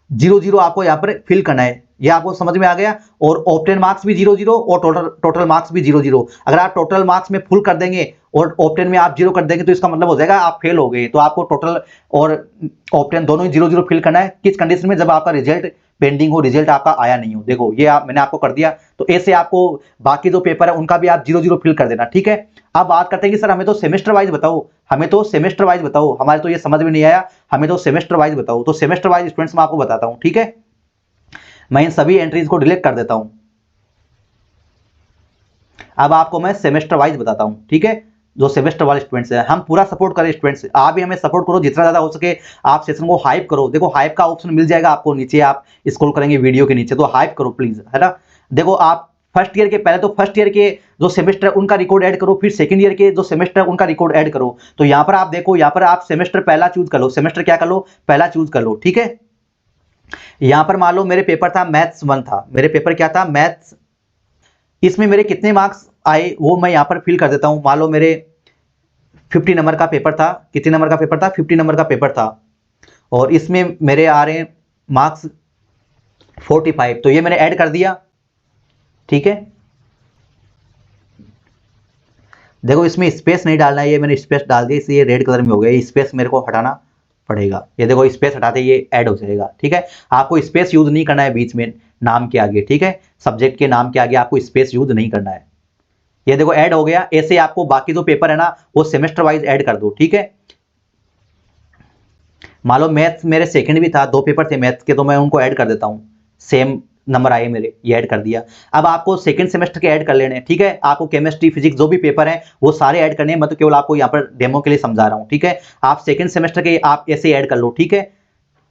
0-0 आपको यहाँ पर फिल करना है। ये आपको समझ में आ गया। और ऑप्टेन मार्क्स भी 0-0 और टोटल मार्क्स भी 0-0। अगर आप टोटल मार्क्स में फुल कर देंगे और ऑप्टेन में आप 0 कर देंगे तो इसका मतलब हो जाएगा आप फेल हो गए। तो आपको टोटल और ऑप्टेन दोनों ही 0-0 फिल करना है। किस कंडीशन में, जब आपका रिजल्ट पेंडिंग हो, रिजल्ट आपका आया नहीं हो। देखो ये मैंने आपको कर दिया। तो ऐसे आपको बाकी जो पेपर है उनका भी आप 0-0 फिल कर देना, ठीक है। अब बात करते हैं कि सर हमें तो सेमेस्टर वाइज बताओ, हमें तो सेमेस्टर वाइज बताओ, हमारे तो ये समझ में नहीं आया, हमें तो सेमेस्टर वाइज बताओ। तो सेमेस्टर वाइज स्टूडेंट्स मैं आपको बताता हूं, ठीक है। मैं इन सभी एंट्रीज को डिलीट कर देता हूं। अब आपको मैं सेमेस्टर वाइज बताता हूं, ठीक है। जो सेमेस्टर वाले स्टूडेंट्स हैं, हम पूरा सपोर्ट करें स्टूडेंट्स, आप भी हमें सपोर्ट करो जितना ज्यादा हो सके। आप सेशन को हाइप करो। देखो हाइप का ऑप्शन मिल जाएगा आपको नीचे, आप स्क्रॉल करेंगे वीडियो के नीचे, तो हाइप करो प्लीज, है ना। देखो आप फर्स्ट ईयर के, पहले तो फर्स्ट ईयर के जो सेमेस्टर उनका रिकॉर्ड ऐड करो, फिर सेकंड ईयर के जो सेमेस्टर उनका रिकॉर्ड ऐड करो। तो यहां पर आप देखो, यहां पर आप सेमेस्टर पहला चूज कर लो, सेमेस्टर क्या कर लो, पहला चूज कर लो, ठीक है। यहां पर मान लो मेरे पेपर था मैथ्स 1 था, मेरे पेपर क्या था, मैथ्स। इसमें मेरे कितने मार्क्स आए वो मैं यहां पर फिल कर देता हूं। मान लो मेरे 50 नंबर का पेपर था। कितने नंबर का पेपर था, 50 नंबर का पेपर था। और इसमें मेरे आ रहे हैं मार्क्स 45, तो ये मैंने ऐड कर दिया, ठीक है। देखो इसमें स्पेस नहीं डालना है, ये मैंने स्पेस डाल दिया इसलिए रेड कलर में हो गया। ये स्पेस मेरे को हटाना पड़ेगा। ये देखो स्पेस हटाते ये ऐड हो जाएगा, ठीक है। आपको स्पेस यूज नहीं करना है बीच में नाम के आगे, ठीक है। सब्जेक्ट के नाम के आगे आपको स्पेस यूज नहीं करना है। ये देखो ऐड हो गया। ऐसे आपको बाकी जो पेपर है ना वो सेमेस्टर वाइज ऐड कर दो, ठीक है। मान लो मैथ्स मेरे सेकंड भी था, 2 पेपर थे मैथ्स के, तो मैं उनको ऐड कर देता हूं। सेम नंबर आए मेरे, ये ऐड कर दिया। अब आपको सेकंड सेमेस्टर के ऐड कर लेने हैं, ठीक है। आपको केमिस्ट्री फिजिक्स जो भी पेपर है वो सारे ऐड करने हैं। मैं तो केवल आपको यहाँ पर डेमो के लिए समझा रहा हूं, ठीक है। आप सेकंड सेमेस्टर के आप ऐसे ऐड कर लो, ठीक है।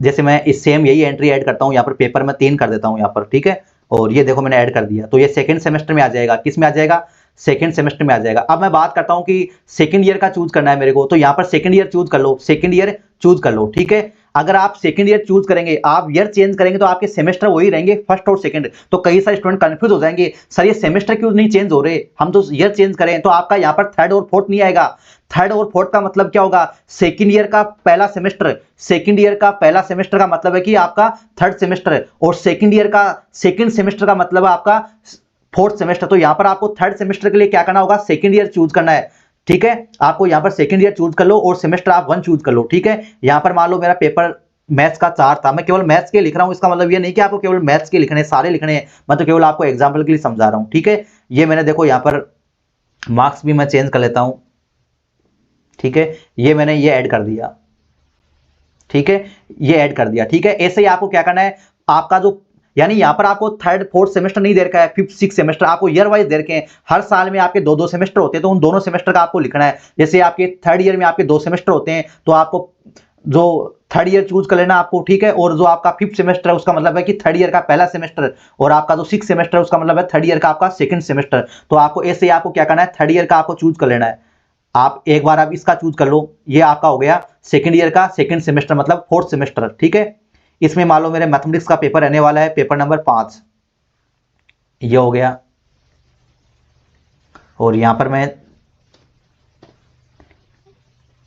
जैसे मैं इस सेम यही एंट्री ऐड करता हूं, यहाँ पर पेपर में 3 कर देता हूं यहाँ पर, ठीक है। और ये देखो मैंने ऐड कर दिया, तो ये सेकंड सेमेस्टर में आ जाएगा। किस में आ जाएगा, सेकंड सेमेस्टर में आ जाएगा। अब मैं बात करता हूं कि सेकंड ईयर का चूज करना है मेरे को, तो यहाँ पर सेकंड ईयर चूज कर लो, सेकंड ईयर चूज कर लो, ठीक है। अगर आप सेकंड ईयर चूज करेंगे, आप ईयर चेंज करेंगे तो आपके सेमेस्टर वही रहेंगे, फर्स्ट और सेकंड। तो कई सारे स्टूडेंट कंफ्यूज हो जाएंगे, सर ये सेमेस्टर क्यों नहीं चेंज हो रहे, हम तो ईयर चेंज करें। तो आपका यहाँ पर थर्ड और फोर्थ नहीं आएगा। थर्ड और फोर्थ का मतलब क्या होगा, सेकंड ईयर का पहला सेमेस्टर, सेकंड ईयर का पहला सेमेस्टर का मतलब है कि आपका थर्ड सेमेस्टर, और सेकंड ईयर का सेकंड सेमेस्टर का मतलब है आपका फोर्थ सेमेस्टर। तो यहां पर आपको थर्ड सेमेस्टर के लिए क्या करना होगा, सेकंड ईयर चूज करना है, ठीक है। आपको यहां पर सेकंड ईयर चूज कर लो और सेमेस्टर आप 1 चूज कर लो, ठीक है। यहां पर मान लो मेरा पेपर मैथ्स का 4 था, मैं केवल मैथ्स के लिख रहा हूं। इसका मतलब ये नहीं कि आपको केवल मैथ्स के लिखने, सारे लिखने हैं, मैं तो केवल आपको एग्जांपल के लिए समझा रहा हूं, ठीक है। ये मैंने देखो यहां पर मार्क्स भी मैं चेंज कर लेता हूं, ठीक है। ये मैंने ये ऐड कर दिया, ठीक है। ये ऐड कर दिया, ठीक है। ऐसे ही आपको क्या करना है, आपका जो यानी यहां पर आपको थर्ड फोर्थ सेमेस्टर नहीं दे रखा है, फिफ्थ सिक्स सेमेस्टर आपको ईयर वाइज दे रखे हैं। हर साल में आपके 2-2 सेमेस्टर होते हैं, तो उन दोनों सेमेस्टर का आपको लिखना है। जैसे आपके थर्ड ईयर में आपके 2 सेमेस्टर होते हैं, तो आपको जो थर्ड ईयर चूज कर लेना आपको, ठीक है। और जो आपका फिफ्थ सेमेस्टर है उसका मतलब है कि थर्ड ईयर का पहला सेमेस्टर, और आपका जो सिक्स सेमेस्टर है उसका मतलब है थर्ड ईयर का आपका सेकंड सेमेस्टर। तो आपको ऐसे ही आपको क्या करना है, थर्ड ईयर का आपको चूज कर लेना है। आप एक बार आप इसका चूज कर लो, ये आपका हो गया सेकंड ईयर का सेकंड सेमेस्टर, मतलब फोर्थ सेमेस्टर, ठीक है। इसमें मान लो मेरे मैथमेटिक्स का पेपर रहने वाला है, पेपर नंबर 5, ये हो गया। और यहां पर मैं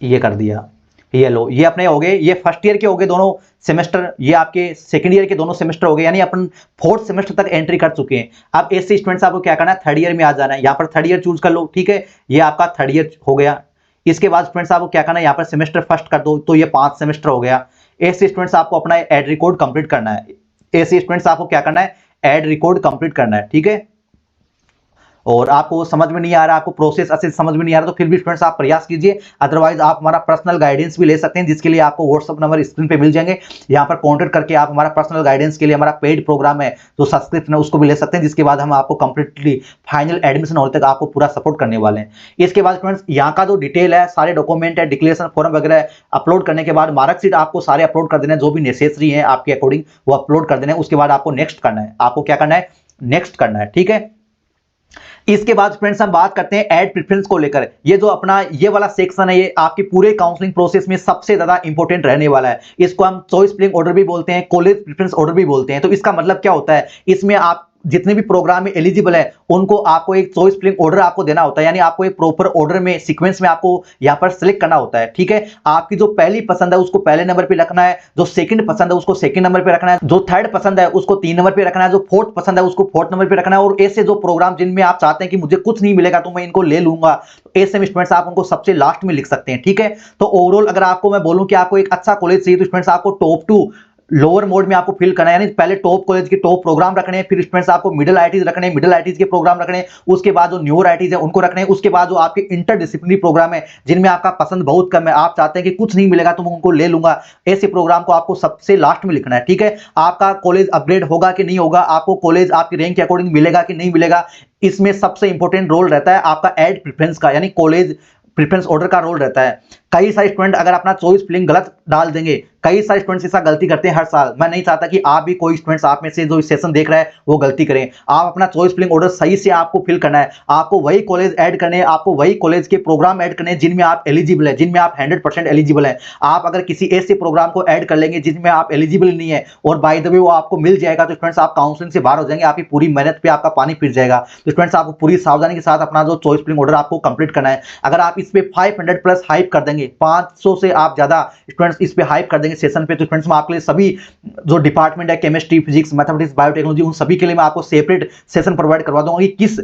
ये कर दिया, ये लो, ये अपने हो गए, ये फर्स्ट ईयर के हो गए दोनों सेमेस्टर, ये आपके सेकंड ईयर के दोनों सेमेस्टर हो गए, यानी अपन फोर्थ सेमेस्टर तक एंट्री कर चुके हैं। अब ऐसे स्टूडेंट्स आपको क्या करना है, थर्ड ईयर में आ जाना है, यहाँ पर थर्ड ईयर चूज कर लो, ठीक है, ये आपका थर्ड ईयर हो गया। इसके बाद स्टूडेंट्स आपको क्या करना है, यहाँ पर सेमेस्टर फर्स्ट कर दो, तो ये 5 सेमेस्टर हो गया। ऐसे स्टूडेंट्स आपको अपना एड रिकॉर्ड कंप्लीट करना है, ऐसे स्टूडेंट्स आपको क्या करना है, एड रिकॉर्ड कंप्लीट करना है, ठीक है। और आपको समझ में नहीं आ रहा, आपको प्रोसेस अच्छे समझ में नहीं आ रहा, तो फिर भी स्टूडेंट्स आप प्रयास कीजिए, अदरवाइज आप हमारा पर्सनल गाइडेंस भी ले सकते हैं, जिसके लिए आपको व्हाट्सअप नंबर स्क्रीन पे मिल जाएंगे, यहाँ पर कॉन्टेक्ट करके आप हमारा पर्सनल गाइडेंस के लिए हमारा पेड प्रोग्राम है जो सब्सक्रिप्शन है उसको भी ले सकते हैं, जिसके बाद हम आपको कंप्लीटली फाइनल एडमिशन होने तक आपको पूरा सपोर्ट करने वाले हैं। इसके बाद स्टूडेंट्स यहाँ का जो डिटेल है, सारे डॉक्यूमेंट है, डिक्लेरेशन फॉर्म वगैरह अपलोड करने के बाद मार्कशीट आपको सारे अपलोड कर देना है, जो भी नेसेसरी है आपके अकॉर्डिंग वो अपलोड कर देना है। उसके बाद आपको नेक्स्ट करना है, आपको क्या करना है, नेक्स्ट करना है, ठीक है। इसके बाद फ्रेंड्स हम बात करते हैं ऐड प्रेफरेंस को लेकर। ये जो अपना ये वाला सेक्शन है, ये आपकी पूरे काउंसलिंग प्रोसेस में सबसे ज्यादा इंपॉर्टेंट रहने वाला है। इसको हम चॉइस फिलिंग ऑर्डर भी बोलते हैं, कॉलेज प्रेफरेंस ऑर्डर भी बोलते हैं। तो इसका मतलब क्या होता है, इसमें आप जितने भी प्रोग्राम में एलिजिबल है उनको आपको एक चॉइस फिलिंग ऑर्डर आपको देना होता है, यानी आपको एक प्रॉपर ऑर्डर में सीक्वेंस में आपको यहां पर सिलेक्ट करना होता है, ठीक है। आपकी जो पहली पसंद है उसको पहले नंबर पे रखना है, जो सेकंड पसंद है उसको सेकंड नंबर पे रखना है, जो थर्ड पसंद है उसको 3 नंबर पे रखना है, जो फोर्थ पसंद है उसको फोर्थ नंबर पे रखना है। और ऐसे जो प्रोग्राम जिनमें आप चाहते हैं कि मुझे कुछ नहीं मिलेगा तो मैं इनको ले लूंगा, तो ऐसे में स्टूडेंट्स आप उनको सबसे लास्ट में लिख सकते हैं, ठीक है। तो ओवरऑल अगर आपको मैं बोलूं कि आपको एक अच्छा कॉलेज चाहिए तो स्टूडेंट्स आपको टॉप 2 लोअर मोड में आपको फिल करना है, यानी पहले टॉप कॉलेज के टॉप प्रोग्राम रखने हैं, फिर स्टूडेंट्स आपको मिडिल आईटीज रखने हैं, मिडिल आईटीज के प्रोग्राम रखने हैं, उसके बाद जो न्यूअर आईटीज है उनको रखने हैं, उसके बाद जो आपके इंटरडिसिप्लिनरी प्रोग्राम है जिनमें आपका पसंद बहुत कम है, आप चाहते हैं कि कुछ नहीं मिलेगा तो मैं उनको ले लूंगा, ऐसे प्रोग्राम को आपको सबसे लास्ट में लिखना है, ठीक है। आपका कॉलेज अपग्रेड होगा कि नहीं होगा, आपको कॉलेज आपकी रैंक के अकॉर्डिंग मिलेगा कि नहीं मिलेगा, इसमें सबसे इंपॉर्टेंट रोल रहता है आपका एड प्रेफरेंस का, यानी कॉलेज प्रेफरेंस ऑर्डर का रोल रहता है। कई सारे स्टूडेंट अगर अपना चॉइस फिलिंग गलत डाल देंगे, कई सारे स्टूडेंट्स ऐसा गलती करते हैं हर साल। मैं नहीं चाहता कि आप भी कोई स्टूडेंट्स आप में से जो इस सेशन देख रहा है वो गलती करें। आप अपना चॉइस फिलिंग ऑर्डर सही से आपको फिल करना है, आपको वही कॉलेज ऐड करने हैं, आपको वही कॉलेज के प्रोग्राम ऐड करने हैं जिनमें आप एलिजिबल है, जिनमें आप 100% एलिजिबल है। आप अगर किसी ऐसे प्रोग्राम को ऐड कर लेंगे जिसमें आप एलिजिबल नहीं है और बाय द वे वो आपको मिल जाएगा, तो स्टूडेंट्स आप काउंसलिंग से बाहर हो जाएंगे, आपकी पूरी मेहनत पे आपका पानी फिर जाएगा। तो स्टूडेंट्स आपको पूरी सावधानी के साथ अपना जो चॉइस फिलिंग ऑर्डर आपको कंप्लीट करना है। अगर आप इस पे 500 प्लस हाइप कर देंगे, 500 से आप ज्यादा स्टूडेंट्स इस पे हाइप कर देंगे सेशन पे, तो स्टूडेंट्स मैं आपके लिए सभी जो डिपार्टमेंट है केमिस्ट्री, फिजिक्स, मैथमेटिक्स, बायोटेक्नोलॉजी, उन सभी के लिए मैं आपको सेपरेट सेशन प्रोवाइड करवा दूंगा कि किस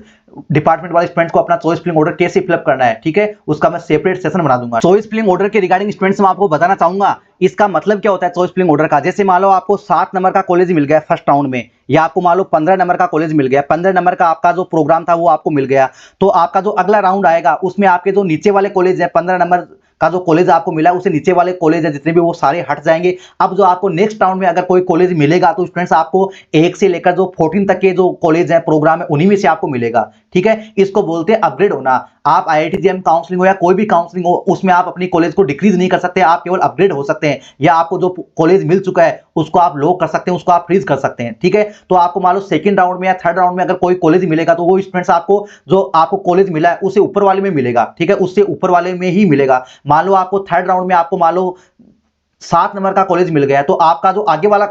डिपार्टमेंट वाले स्टूडेंट्स को अपना चॉइस फिलिंग ऑर्डर कैसे फिलअप करना है, ठीक है, उसका मैं सेपरेट सेशन बना दूंगा। चॉइस फिलिंग ऑर्डर के रिगार्डिंग स्टूडेंट्स मैं आपको बताना चाहूंगा इसका मतलब क्या होता है चॉइस फिलिंग ऑर्डर का। जैसे मान लो आपको 7 नंबर का कॉलेज मिल गया फर्स्ट राउंड में, या आपको मान लो 15 नंबर का कॉलेज मिल गया, 15 नंबर का आपका जो प्रोग्राम था वो आपको मिल गया, तो आपका जो अगला राउंड आएगा उसमें आपके जो नीचे वाले कॉलेज है, 15 नंबर का जो कॉलेज आपको मिला है उसे नीचे वाले कॉलेज है जितने भी वो सारे हट जाएंगे। अब जो आपको नेक्स्ट राउंड में अगर कोई कॉलेज मिलेगा तो स्टूडेंट्स आपको 1 से लेकर जो 14 तक के जो कॉलेज है, प्रोग्राम है, उन्हीं में से आपको मिलेगा, ठीक है। इसको बोलते हैं अपग्रेड होना। आप आईआईटी जेईई काउंसलिंग हो या कोई भी काउंसलिंग हो उसमें आप अपनी कॉलेज को डिक्रीज नहीं कर सकते, आप केवल अपग्रेड हो सकते हैं, या आपको जो कॉलेज मिल चुका है उसको आप लॉक कर सकते हैं, उसको आप फ्रीज कर सकते हैं, ठीक है। तो आपको मान लो सेकंड राउंड में या थर्ड राउंड में अगर कोई कॉलेज मिलेगा तो वो स्टूडेंट्स आपको जो आपको कॉलेज मिला है उसे ऊपर वाले में मिलेगा, ठीक है, उससे ऊपर वाले में ही मिलेगा। मान लो आपको थर्ड राउंड में आपको मान लो 7 नंबर का कॉलेज मिल गया, तो आपका जो आगे वाला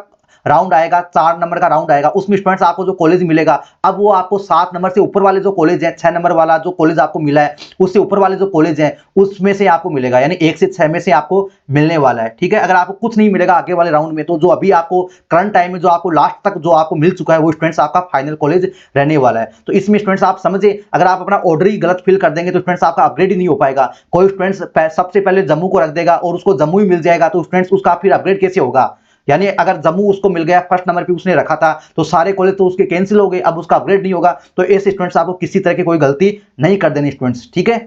राउंड आएगा, 4 नंबर का राउंड आएगा, उसमें स्टूडेंट्स आपको जो कॉलेज मिलेगा, अब वो आपको 7 नंबर से ऊपर वाले जो कॉलेज है, 6 नंबर वाला जो कॉलेज आपको मिला है उससे ऊपर वाले जो कॉलेज है उसमें से आपको मिलेगा, यानी 1 से 6 में से आपको मिलने वाला है, ठीक है। अगर आपको कुछ नहीं मिलेगा आगे वाले राउंड में, तो जो अभी आपको करंट टाइम में जो आपको लास्ट तक जो आपको मिल चुका है वो स्टूडेंट्स आपका फाइनल कॉलेज रहने वाला है। तो इसमें स्टूडेंट्स आप समझे, अगर आप अपना ऑर्डर ही गलत फिल कर देंगे तो स्टूडेंट्स आपका अपग्रेड ही नहीं हो पाएगा। कोई स्टूडेंट्स सबसे पहले जम्मू को रख देगा और उसको जम्मू ही मिल जाएगा, तो स्टूडेंट्स उसका फिर अपग्रेड कैसे होगा। यानी अगर जम्मू उसको मिल गया फर्स्ट नंबर पे उसने रखा था तो सारे कॉलेज तो उसके कैंसिल हो गए, अब उसका अपग्रेड नहीं होगा। तो ऐसे स्टूडेंट्स आपको किसी तरह की कोई गलती नहीं कर देनी स्टूडेंट्स, ठीक है।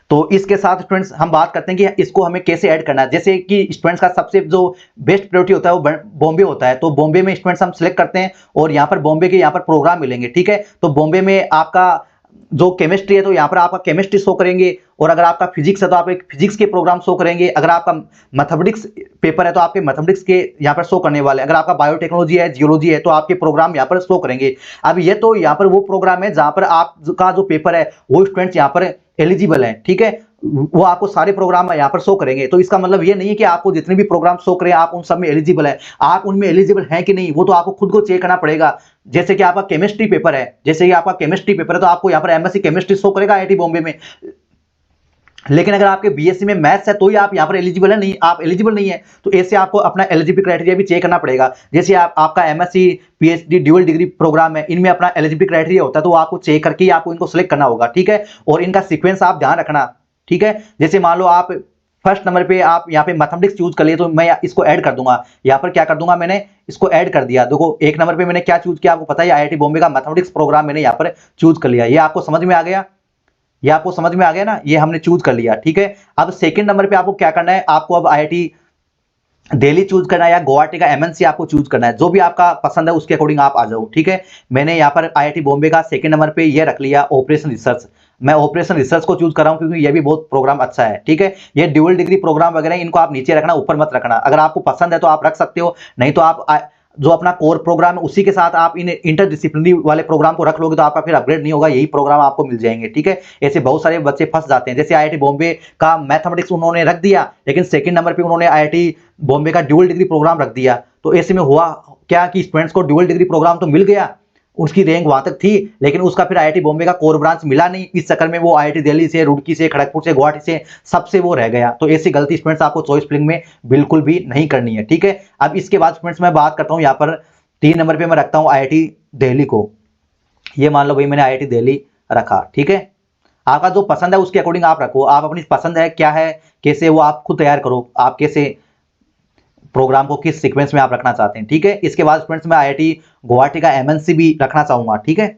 तो इसके साथ स्टूडेंट्स हम बात करते हैं कि इसको हमें कैसे ऐड करना है। जैसे कि स्टूडेंट्स का सबसे जो बेस्ट प्रायोरिटी होता है वो बॉम्बे होता है, तो बॉम्बे में स्टूडेंट्स हम सिलेक्ट करते हैं और यहाँ पर बॉम्बे के यहाँ पर प्रोग्राम मिलेंगे, ठीक है। तो बॉम्बे में आपका जो केमिस्ट्री है तो यहाँ पर आपका केमिस्ट्री शो करेंगे, और अगर आपका फिजिक्स है तो आप एक फिजिक्स के प्रोग्राम शो करेंगे, अगर आपका मैथमेटिक्स पेपर है तो आपके मैथमेटिक्स के यहाँ पर शो करने वाले, अगर आपका बायोटेक्नोलॉजी है, जियोलॉजी है तो आपके प्रोग्राम यहाँ पर शो करेंगे। अब ये तो यहाँ पर वो प्रोग्राम है जहाँ पर आपका जो पेपर है वो स्टूडेंट्स यहाँ पर एलिजिबल है, ठीक है, वो आपको सारे प्रोग्राम यहाँ पर शो करेंगे। तो इसका मतलब ये नहीं है कि आपको जितने भी प्रोग्राम शो करें आप उन सब में एलिजिबल है, आप उनमें एलिजिबल हैं कि नहीं वो तो आपको खुद को चेक करना पड़ेगा। जैसे कि आपका केमिस्ट्री पेपर है, जैसे कि आपका केमिस्ट्री पेपर है तो आपको यहाँ पर एमएससी केमिस्ट्री शो करेगा आईआईटी बॉम्बे में, लेकिन अगर आपके बीएससी में मैथ्स है तो ही आप यहाँ पर एलिजिबल है, नहीं आप एलिजिबल नहीं है तो ऐसे आपको अपना एलिजिबिलिटी क्राइटेरिया भी चेक करना पड़ेगा। जैसे आपका MSc PhD dual degree programme है, इनमें अपना एलिजिबिलिटी क्राइटेरिया होता है, तो आपको चेक करके ही आपको इनको सिलेक्ट करना होगा, ठीक है। और इनका सीक्वेंस आप ध्यान रखना, ठीक है। जैसे मान लो आप फर्स्ट नंबर पे आप यहाँ पे मैथमेटिक्स चूज कर लिए, तो मैं इसको ऐड कर दूंगा, यहाँ पर क्या कर दूंगा, मैंने इसको ऐड कर दिया। देखो एक नंबर पे मैंने क्या चूज किया, आपको पता है आईआईटी बॉम्बे का मैथमेटिक्स प्रोग्राम मैंने यहाँ पर चूज कर लिया। ये आपको समझ में आ गया, ये आपको समझ में आ गया ना, ये हमने चूज कर लिया, ठीक है। अब सेकंड नंबर पे आपको क्या करना है, आपको अब आईआईटी दिल्ली चूज करना है या गुवाहाटी का एमएनसी आपको चूज करना है, जो भी आपका पसंद है उसके अकॉर्डिंग आप आ जाओ, ठीक है। मैंने यहाँ पर आईआईटी बॉम्बे का सेकंड नंबर पे ये रख लिया ऑपरेशन रिसर्च। मैं ऑपरेशन रिसर्च को चूज कर रहा हूं क्योंकि ये भी बहुत प्रोग्राम अच्छा है, ठीक है। ये ड्यूअल डिग्री प्रोग्राम वगैरह इनको आप नीचे रखना, ऊपर मत रखना। अगर आपको पसंद है तो आप रख सकते हो, नहीं तो आप जो अपना कोर प्रोग्राम है उसी के साथ आप इन इंटरडिसिप्लिनरी वाले प्रोग्राम को रख लोगे तो आपका फिर अपग्रेड नहीं होगा, यही प्रोग्राम आपको मिल जाएंगे, ठीक है। ऐसे बहुत सारे बच्चे फंस जाते हैं। जैसे आईआईटी बॉम्बे का मैथमेटिक्स उन्होंने रख दिया, लेकिन सेकंड नंबर पे उन्होंने आईआईटी बॉम्बे का ड्यूअल डिग्री प्रोग्राम रख दिया, तो ऐसे में हुआ क्या कि स्टूडेंट्स को ड्यूअल डिग्री प्रोग्राम तो मिल गया, उसकी रैंक वहां तक थी, लेकिन उसका फिर आईआईटी बॉम्बे का कोर ब्रांच मिला नहीं। इस चक्कर में वो आईआईटी दिल्ली से, रुड़की से, खड़गपुर से, गुवाहाटी से, सबसे वो रह गया। तो ऐसी गलती स्टूडेंट्स आपको चॉइस फिलिंग में बिल्कुल भी नहीं करनी है, ठीक है। अब इसके बाद स्टूडेंट्स मैं बात करता हूं, यहाँ पर 3 नंबर पे मैं रखता हूं आईआईटी दिल्ली को। ये मान लो भाई मैंने आईआईटी दिल्ली रखा, ठीक है। आपका जो पसंद है उसके अकॉर्डिंग आप रखो, आप अपनी पसंद है क्या है, कैसे वो आप खुद तैयार करो, आप कैसे प्रोग्राम को किस सीक्वेंस में आप रखना चाहते हैं, ठीक है। इसके बाद स्टूडेंट्स मैं आईआईटी गुवाहाटी का एमएनसी भी रखना चाहूंगा, ठीक है।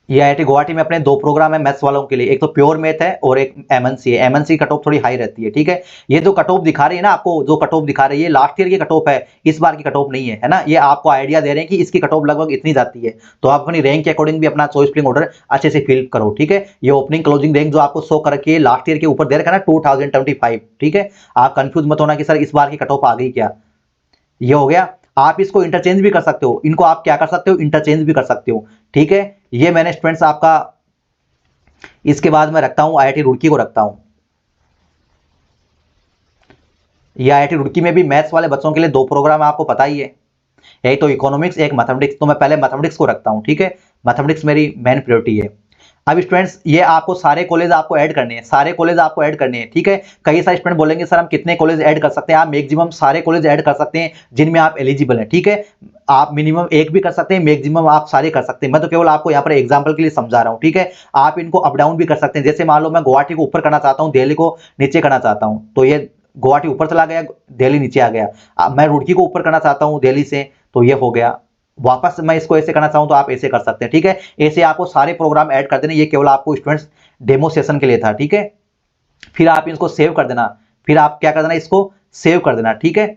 ये आईआईटी गुवाहाटी में अपने 2 प्रोग्राम है मैथ्स वालों के लिए, एक तो प्योर मैथ है और एक एमएनसी है। एमएनसी कट ऑफ थोड़ी हाई रहती है, ठीक है। ये जो कट ऑफ दिखा रही है ना आपको, जो कट ऑफ दिखा रही है लास्ट ईयर की कट ऑफ है, इस बार की कट ऑफ नहीं है ना। ये आपको आइडिया दे रहे हैं कि इसकी कट ऑफ लगभग इतनी जाती है, तो आप अपनी रैंक के अकॉर्डिंग भी अपना चॉइस फिलिंग ऑर्डर अच्छे से फिल करो, ठीक है। ये ओपनिंग क्लोजिंग रैंक जो आपको शो कर रखी है लास्ट ईयर के ऊपर दे रखा है ना 2025, ठीक है। आप कंफ्यूज मत होना कि सर इस बार की कट ऑफ आ गई क्या, ये हो गया। आप इसको इंटरचेंज भी कर सकते हो, इनको आप क्या कर सकते हो, इंटरचेंज भी कर सकते हो, ठीक है। ये मैंने स्टूडेंट्स आपका, इसके बाद मैं रखता हूं आईआईटी रुड़की को रखता हूं। ये आईआईटी रुड़की में भी मैथ्स वाले बच्चों के लिए 2 प्रोग्राम है, आपको पता ही है, एक तो इकोनॉमिक्स, एक मैथमेटिक्स। तो मैं पहले मैथमेटिक्स को रखता हूं, ठीक है। मैथमेटिक्स मेरी मेन प्रायोरिटी है। अब स्टूडेंट्स ये आपको सारे कॉलेज आपको ऐड करने हैं, सारे कॉलेज आपको ऐड करने हैं, ठीक है। कई सारे स्टूडेंट बोलेंगे सर हम कितने कॉलेज ऐड कर सकते हैं, आप मैक्सिमम सारे कॉलेज ऐड कर सकते हैं जिनमें आप एलिजिबल हैं, ठीक है। आप मिनिमम एक भी कर सकते हैं, मैक्सिमम आप सारे कर सकते हैं। मैं तो केवल आपको यहाँ पर एग्जांपल के लिए समझा रहा हूँ, ठीक है। आप इनको अप डाउन भी कर सकते हैं। जैसे मान लो मैं गुवाहाटी को ऊपर करना चाहता हूँ, दिल्ली को नीचे करना चाहता हूँ, तो ये गुवाहाटी ऊपर चला गया, दिल्ली नीचे आ गया। अब मैं रुड़की को ऊपर करना चाहता हूँ दिल्ली से, तो ये हो गया। वापस मैं इसको ऐसे करना चाहूं तो आप ऐसे कर सकते हैं, ठीक है। ऐसे आपको सारे प्रोग्राम ऐड कर देने, ये केवल आपको स्टूडेंट्स डेमो सेशन के लिए था, ठीक है। फिर आप इसको सेव कर देना, फिर आप क्या कर देना, इसको सेव कर देना, ठीक है।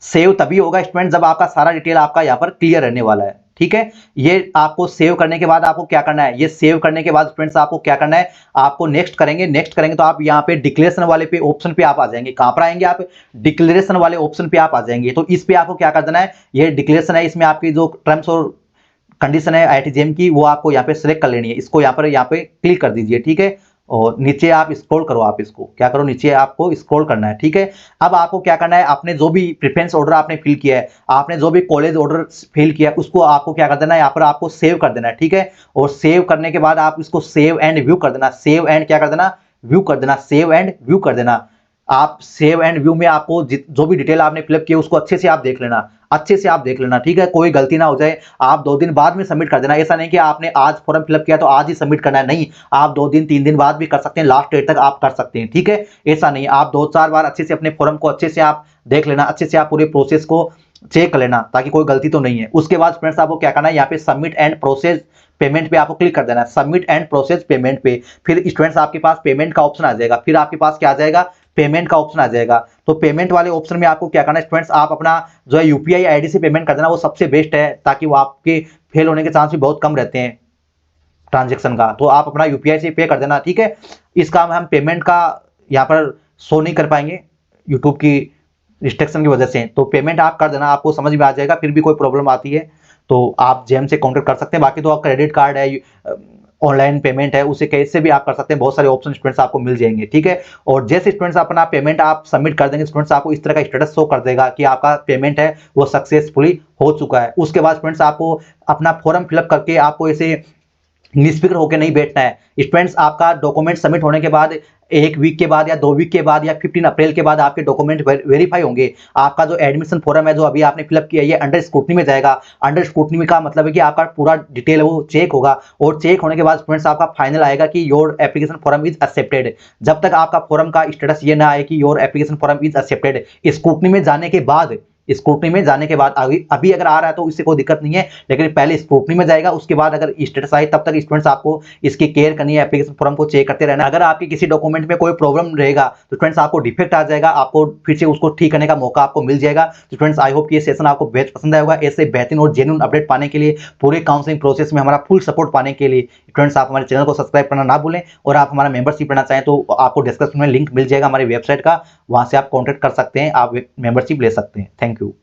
सेव तभी होगा स्टूडेंट जब आपका सारा डिटेल आपका यहाँ पर क्लियर रहने वाला है, ठीक है। ये आपको सेव करने के बाद आपको क्या करना है, ये सेव करने के बाद स्टूडेंट्स आपको क्या करना है, आपको नेक्स्ट करेंगे। नेक्स्ट करेंगे तो आप यहाँ पे डिक्लेरेशन वाले पे ऑप्शन पे आप आ जाएंगे। कहां पर आएंगे आप, डिक्लेरेशन वाले ऑप्शन पे आप आ जाएंगे। तो इस पे आपको क्या कर देना है, ये डिक्लेरेशन है, इसमें आपकी जो टर्म्स और कंडीशन है आईआईटी जेईई की, वो आपको यहाँ पे सिलेक्ट कर लेनी है। इसको यहाँ पे क्लिक कर दीजिए, ठीक है। और नीचे आप स्क्रॉल करो, आप इसको क्या करो, नीचे आपको स्क्रॉल करना है, ठीक है। अब आपको क्या करना है, आपने जो भी प्रेफरेंस ऑर्डर आपने फिल किया है, आपने जो भी कॉलेज ऑर्डर फिल किया है, उसको आपको क्या कर देना है, यहाँ पर आपको सेव कर देना है, ठीक है। और सेव करने के बाद आप इसको सेव एंड व्यू कर देना, सेव एंड क्या कर देना, व्यू कर देना, सेव एंड व्यू कर देना। आप सेव एंड व्यू में आपको जो भी डिटेल आपने फिलअप किया उसको अच्छे से आप देख लेना, अच्छे से आप देख लेना, ठीक है। कोई गलती ना हो जाए। आप 2 दिन बाद में सबमिट कर देना। ऐसा नहीं कि आपने आज फॉर्म फिलअप किया तो आज ही सबमिट करना है, नहीं। आप 2 दिन 3 दिन बाद भी कर सकते हैं, लास्ट डेट तक आप कर सकते हैं, ठीक है। ऐसा नहीं, आप 2-4 बार अच्छे से अपने फॉर्म को अच्छे से आप देख लेना, अच्छे से आप पूरे प्रोसेस को चेक कर लेना ताकि कोई गलती तो नहीं है। उसके बाद फ्रेंड्स आपको क्या करना है, यहाँ पे सबमिट एंड प्रोसेस पेमेंट पे आपको क्लिक कर देना है, सबमिट एंड प्रोसेस पेमेंट पे। फिर स्टूडेंट्स आपके पास पेमेंट का ऑप्शन आ जाएगा, फिर आपके पास क्या आ जाएगा, पेमेंट का ऑप्शन आ जाएगा। तो पेमेंट वाले ऑप्शन में आपको क्या करना है स्टूडेंट्स, आप अपना जो है यूपीआई आईडी से पेमेंट कर देना, वो सबसे बेस्ट है, ताकि वो आपके फेल होने के चांस भी बहुत कम रहते हैं ट्रांजेक्शन का। तो आप अपना यूपीआई से पे कर देना, ठीक है। इसका हम पेमेंट का यहाँ पर शो नहीं कर पाएंगे यूट्यूब की रिस्ट्रिक्शन की वजह से, तो पेमेंट आप कर देना, आपको समझ में आ जाएगा। फिर भी कोई प्रॉब्लम आती है तो आप जेम से कॉन्टेक्ट कर सकते हैं। बाकी तो आप क्रेडिट कार्ड है, ऑनलाइन पेमेंट है, उसे कैसे भी आप कर सकते हैं। बहुत सारे ऑप्शन स्टूडेंट्स आपको मिल जाएंगे, ठीक है। और जैसे स्टूडेंट्स अपना पेमेंट आप सबमिट कर देंगे, स्टूडेंट्स आपको इस तरह का स्टेटस शो कर देगा कि आपका पेमेंट है वो सक्सेसफुली हो चुका है। उसके बाद स्टूडेंट्स आपको अपना फॉर्म फिलअप करके आपको ऐसे निष्फिक्र होकर नहीं बैठना है स्टूडेंट्स। आपका डॉक्यूमेंट सबमिट होने के बाद 1 वीक के बाद या 2 वीक के बाद या 15 अप्रैल के बाद आपके डॉक्यूमेंट वेरीफाई होंगे। आपका जो एडमिशन फॉर्म है जो अभी आपने फिलअप किया ये अंडर स्क्रूटनी में जाएगा। अंडर स्क्रूटनी का मतलब है कि आपका पूरा डिटेल वो चेक होगा और चेक होने के बाद स्टूडेंट्स आपका फाइनल आएगा कि your application form is accepted. जब तक आपका फॉर्म का स्टेटस ये ना आए कि your application form is accepted, scrutiny में जाने के बाद अभी अगर आ रहा है तो इससे कोई दिक्कत नहीं है, लेकिन पहले स्क्रूटनी में जाएगा, उसके बाद अगर स्टेटस आए तब तक स्टूडेंट्स आपको इसकी केयर करनी है, एप्लीकेशन फॉर्म को चेक करते रहना। अगर आपके किसी डॉक्यूमेंट में कोई प्रॉब्लम रहेगा तो स्टूडेंट्स आपको डिफेक्ट आ जाएगा, आपको फिर से उसको ठीक करने का मौका आपको मिल जाएगा। तो स्टूडेंट्स आई होप ये सेशन आपको बेहद पसंद आएगा। ऐसे बेहतरीन और जेन्युइन अपडेट पाने के लिए, पूरे काउंसलिंग प्रोसेस में हमारा फुल सपोर्ट पाने के लिए स्टूडेंट्स आप हमारे चैनल को सब्सक्राइब करना ना भूलें। और आप हमारा मेंबरशिप लेना चाहें तो आपको डिस्क्रिप्शन में लिंक मिल जाएगा हमारी वेबसाइट का, वहां से आप कॉन्टैक्ट कर सकते हैं, आप मेंबरशिप ले सकते हैं। Thank you.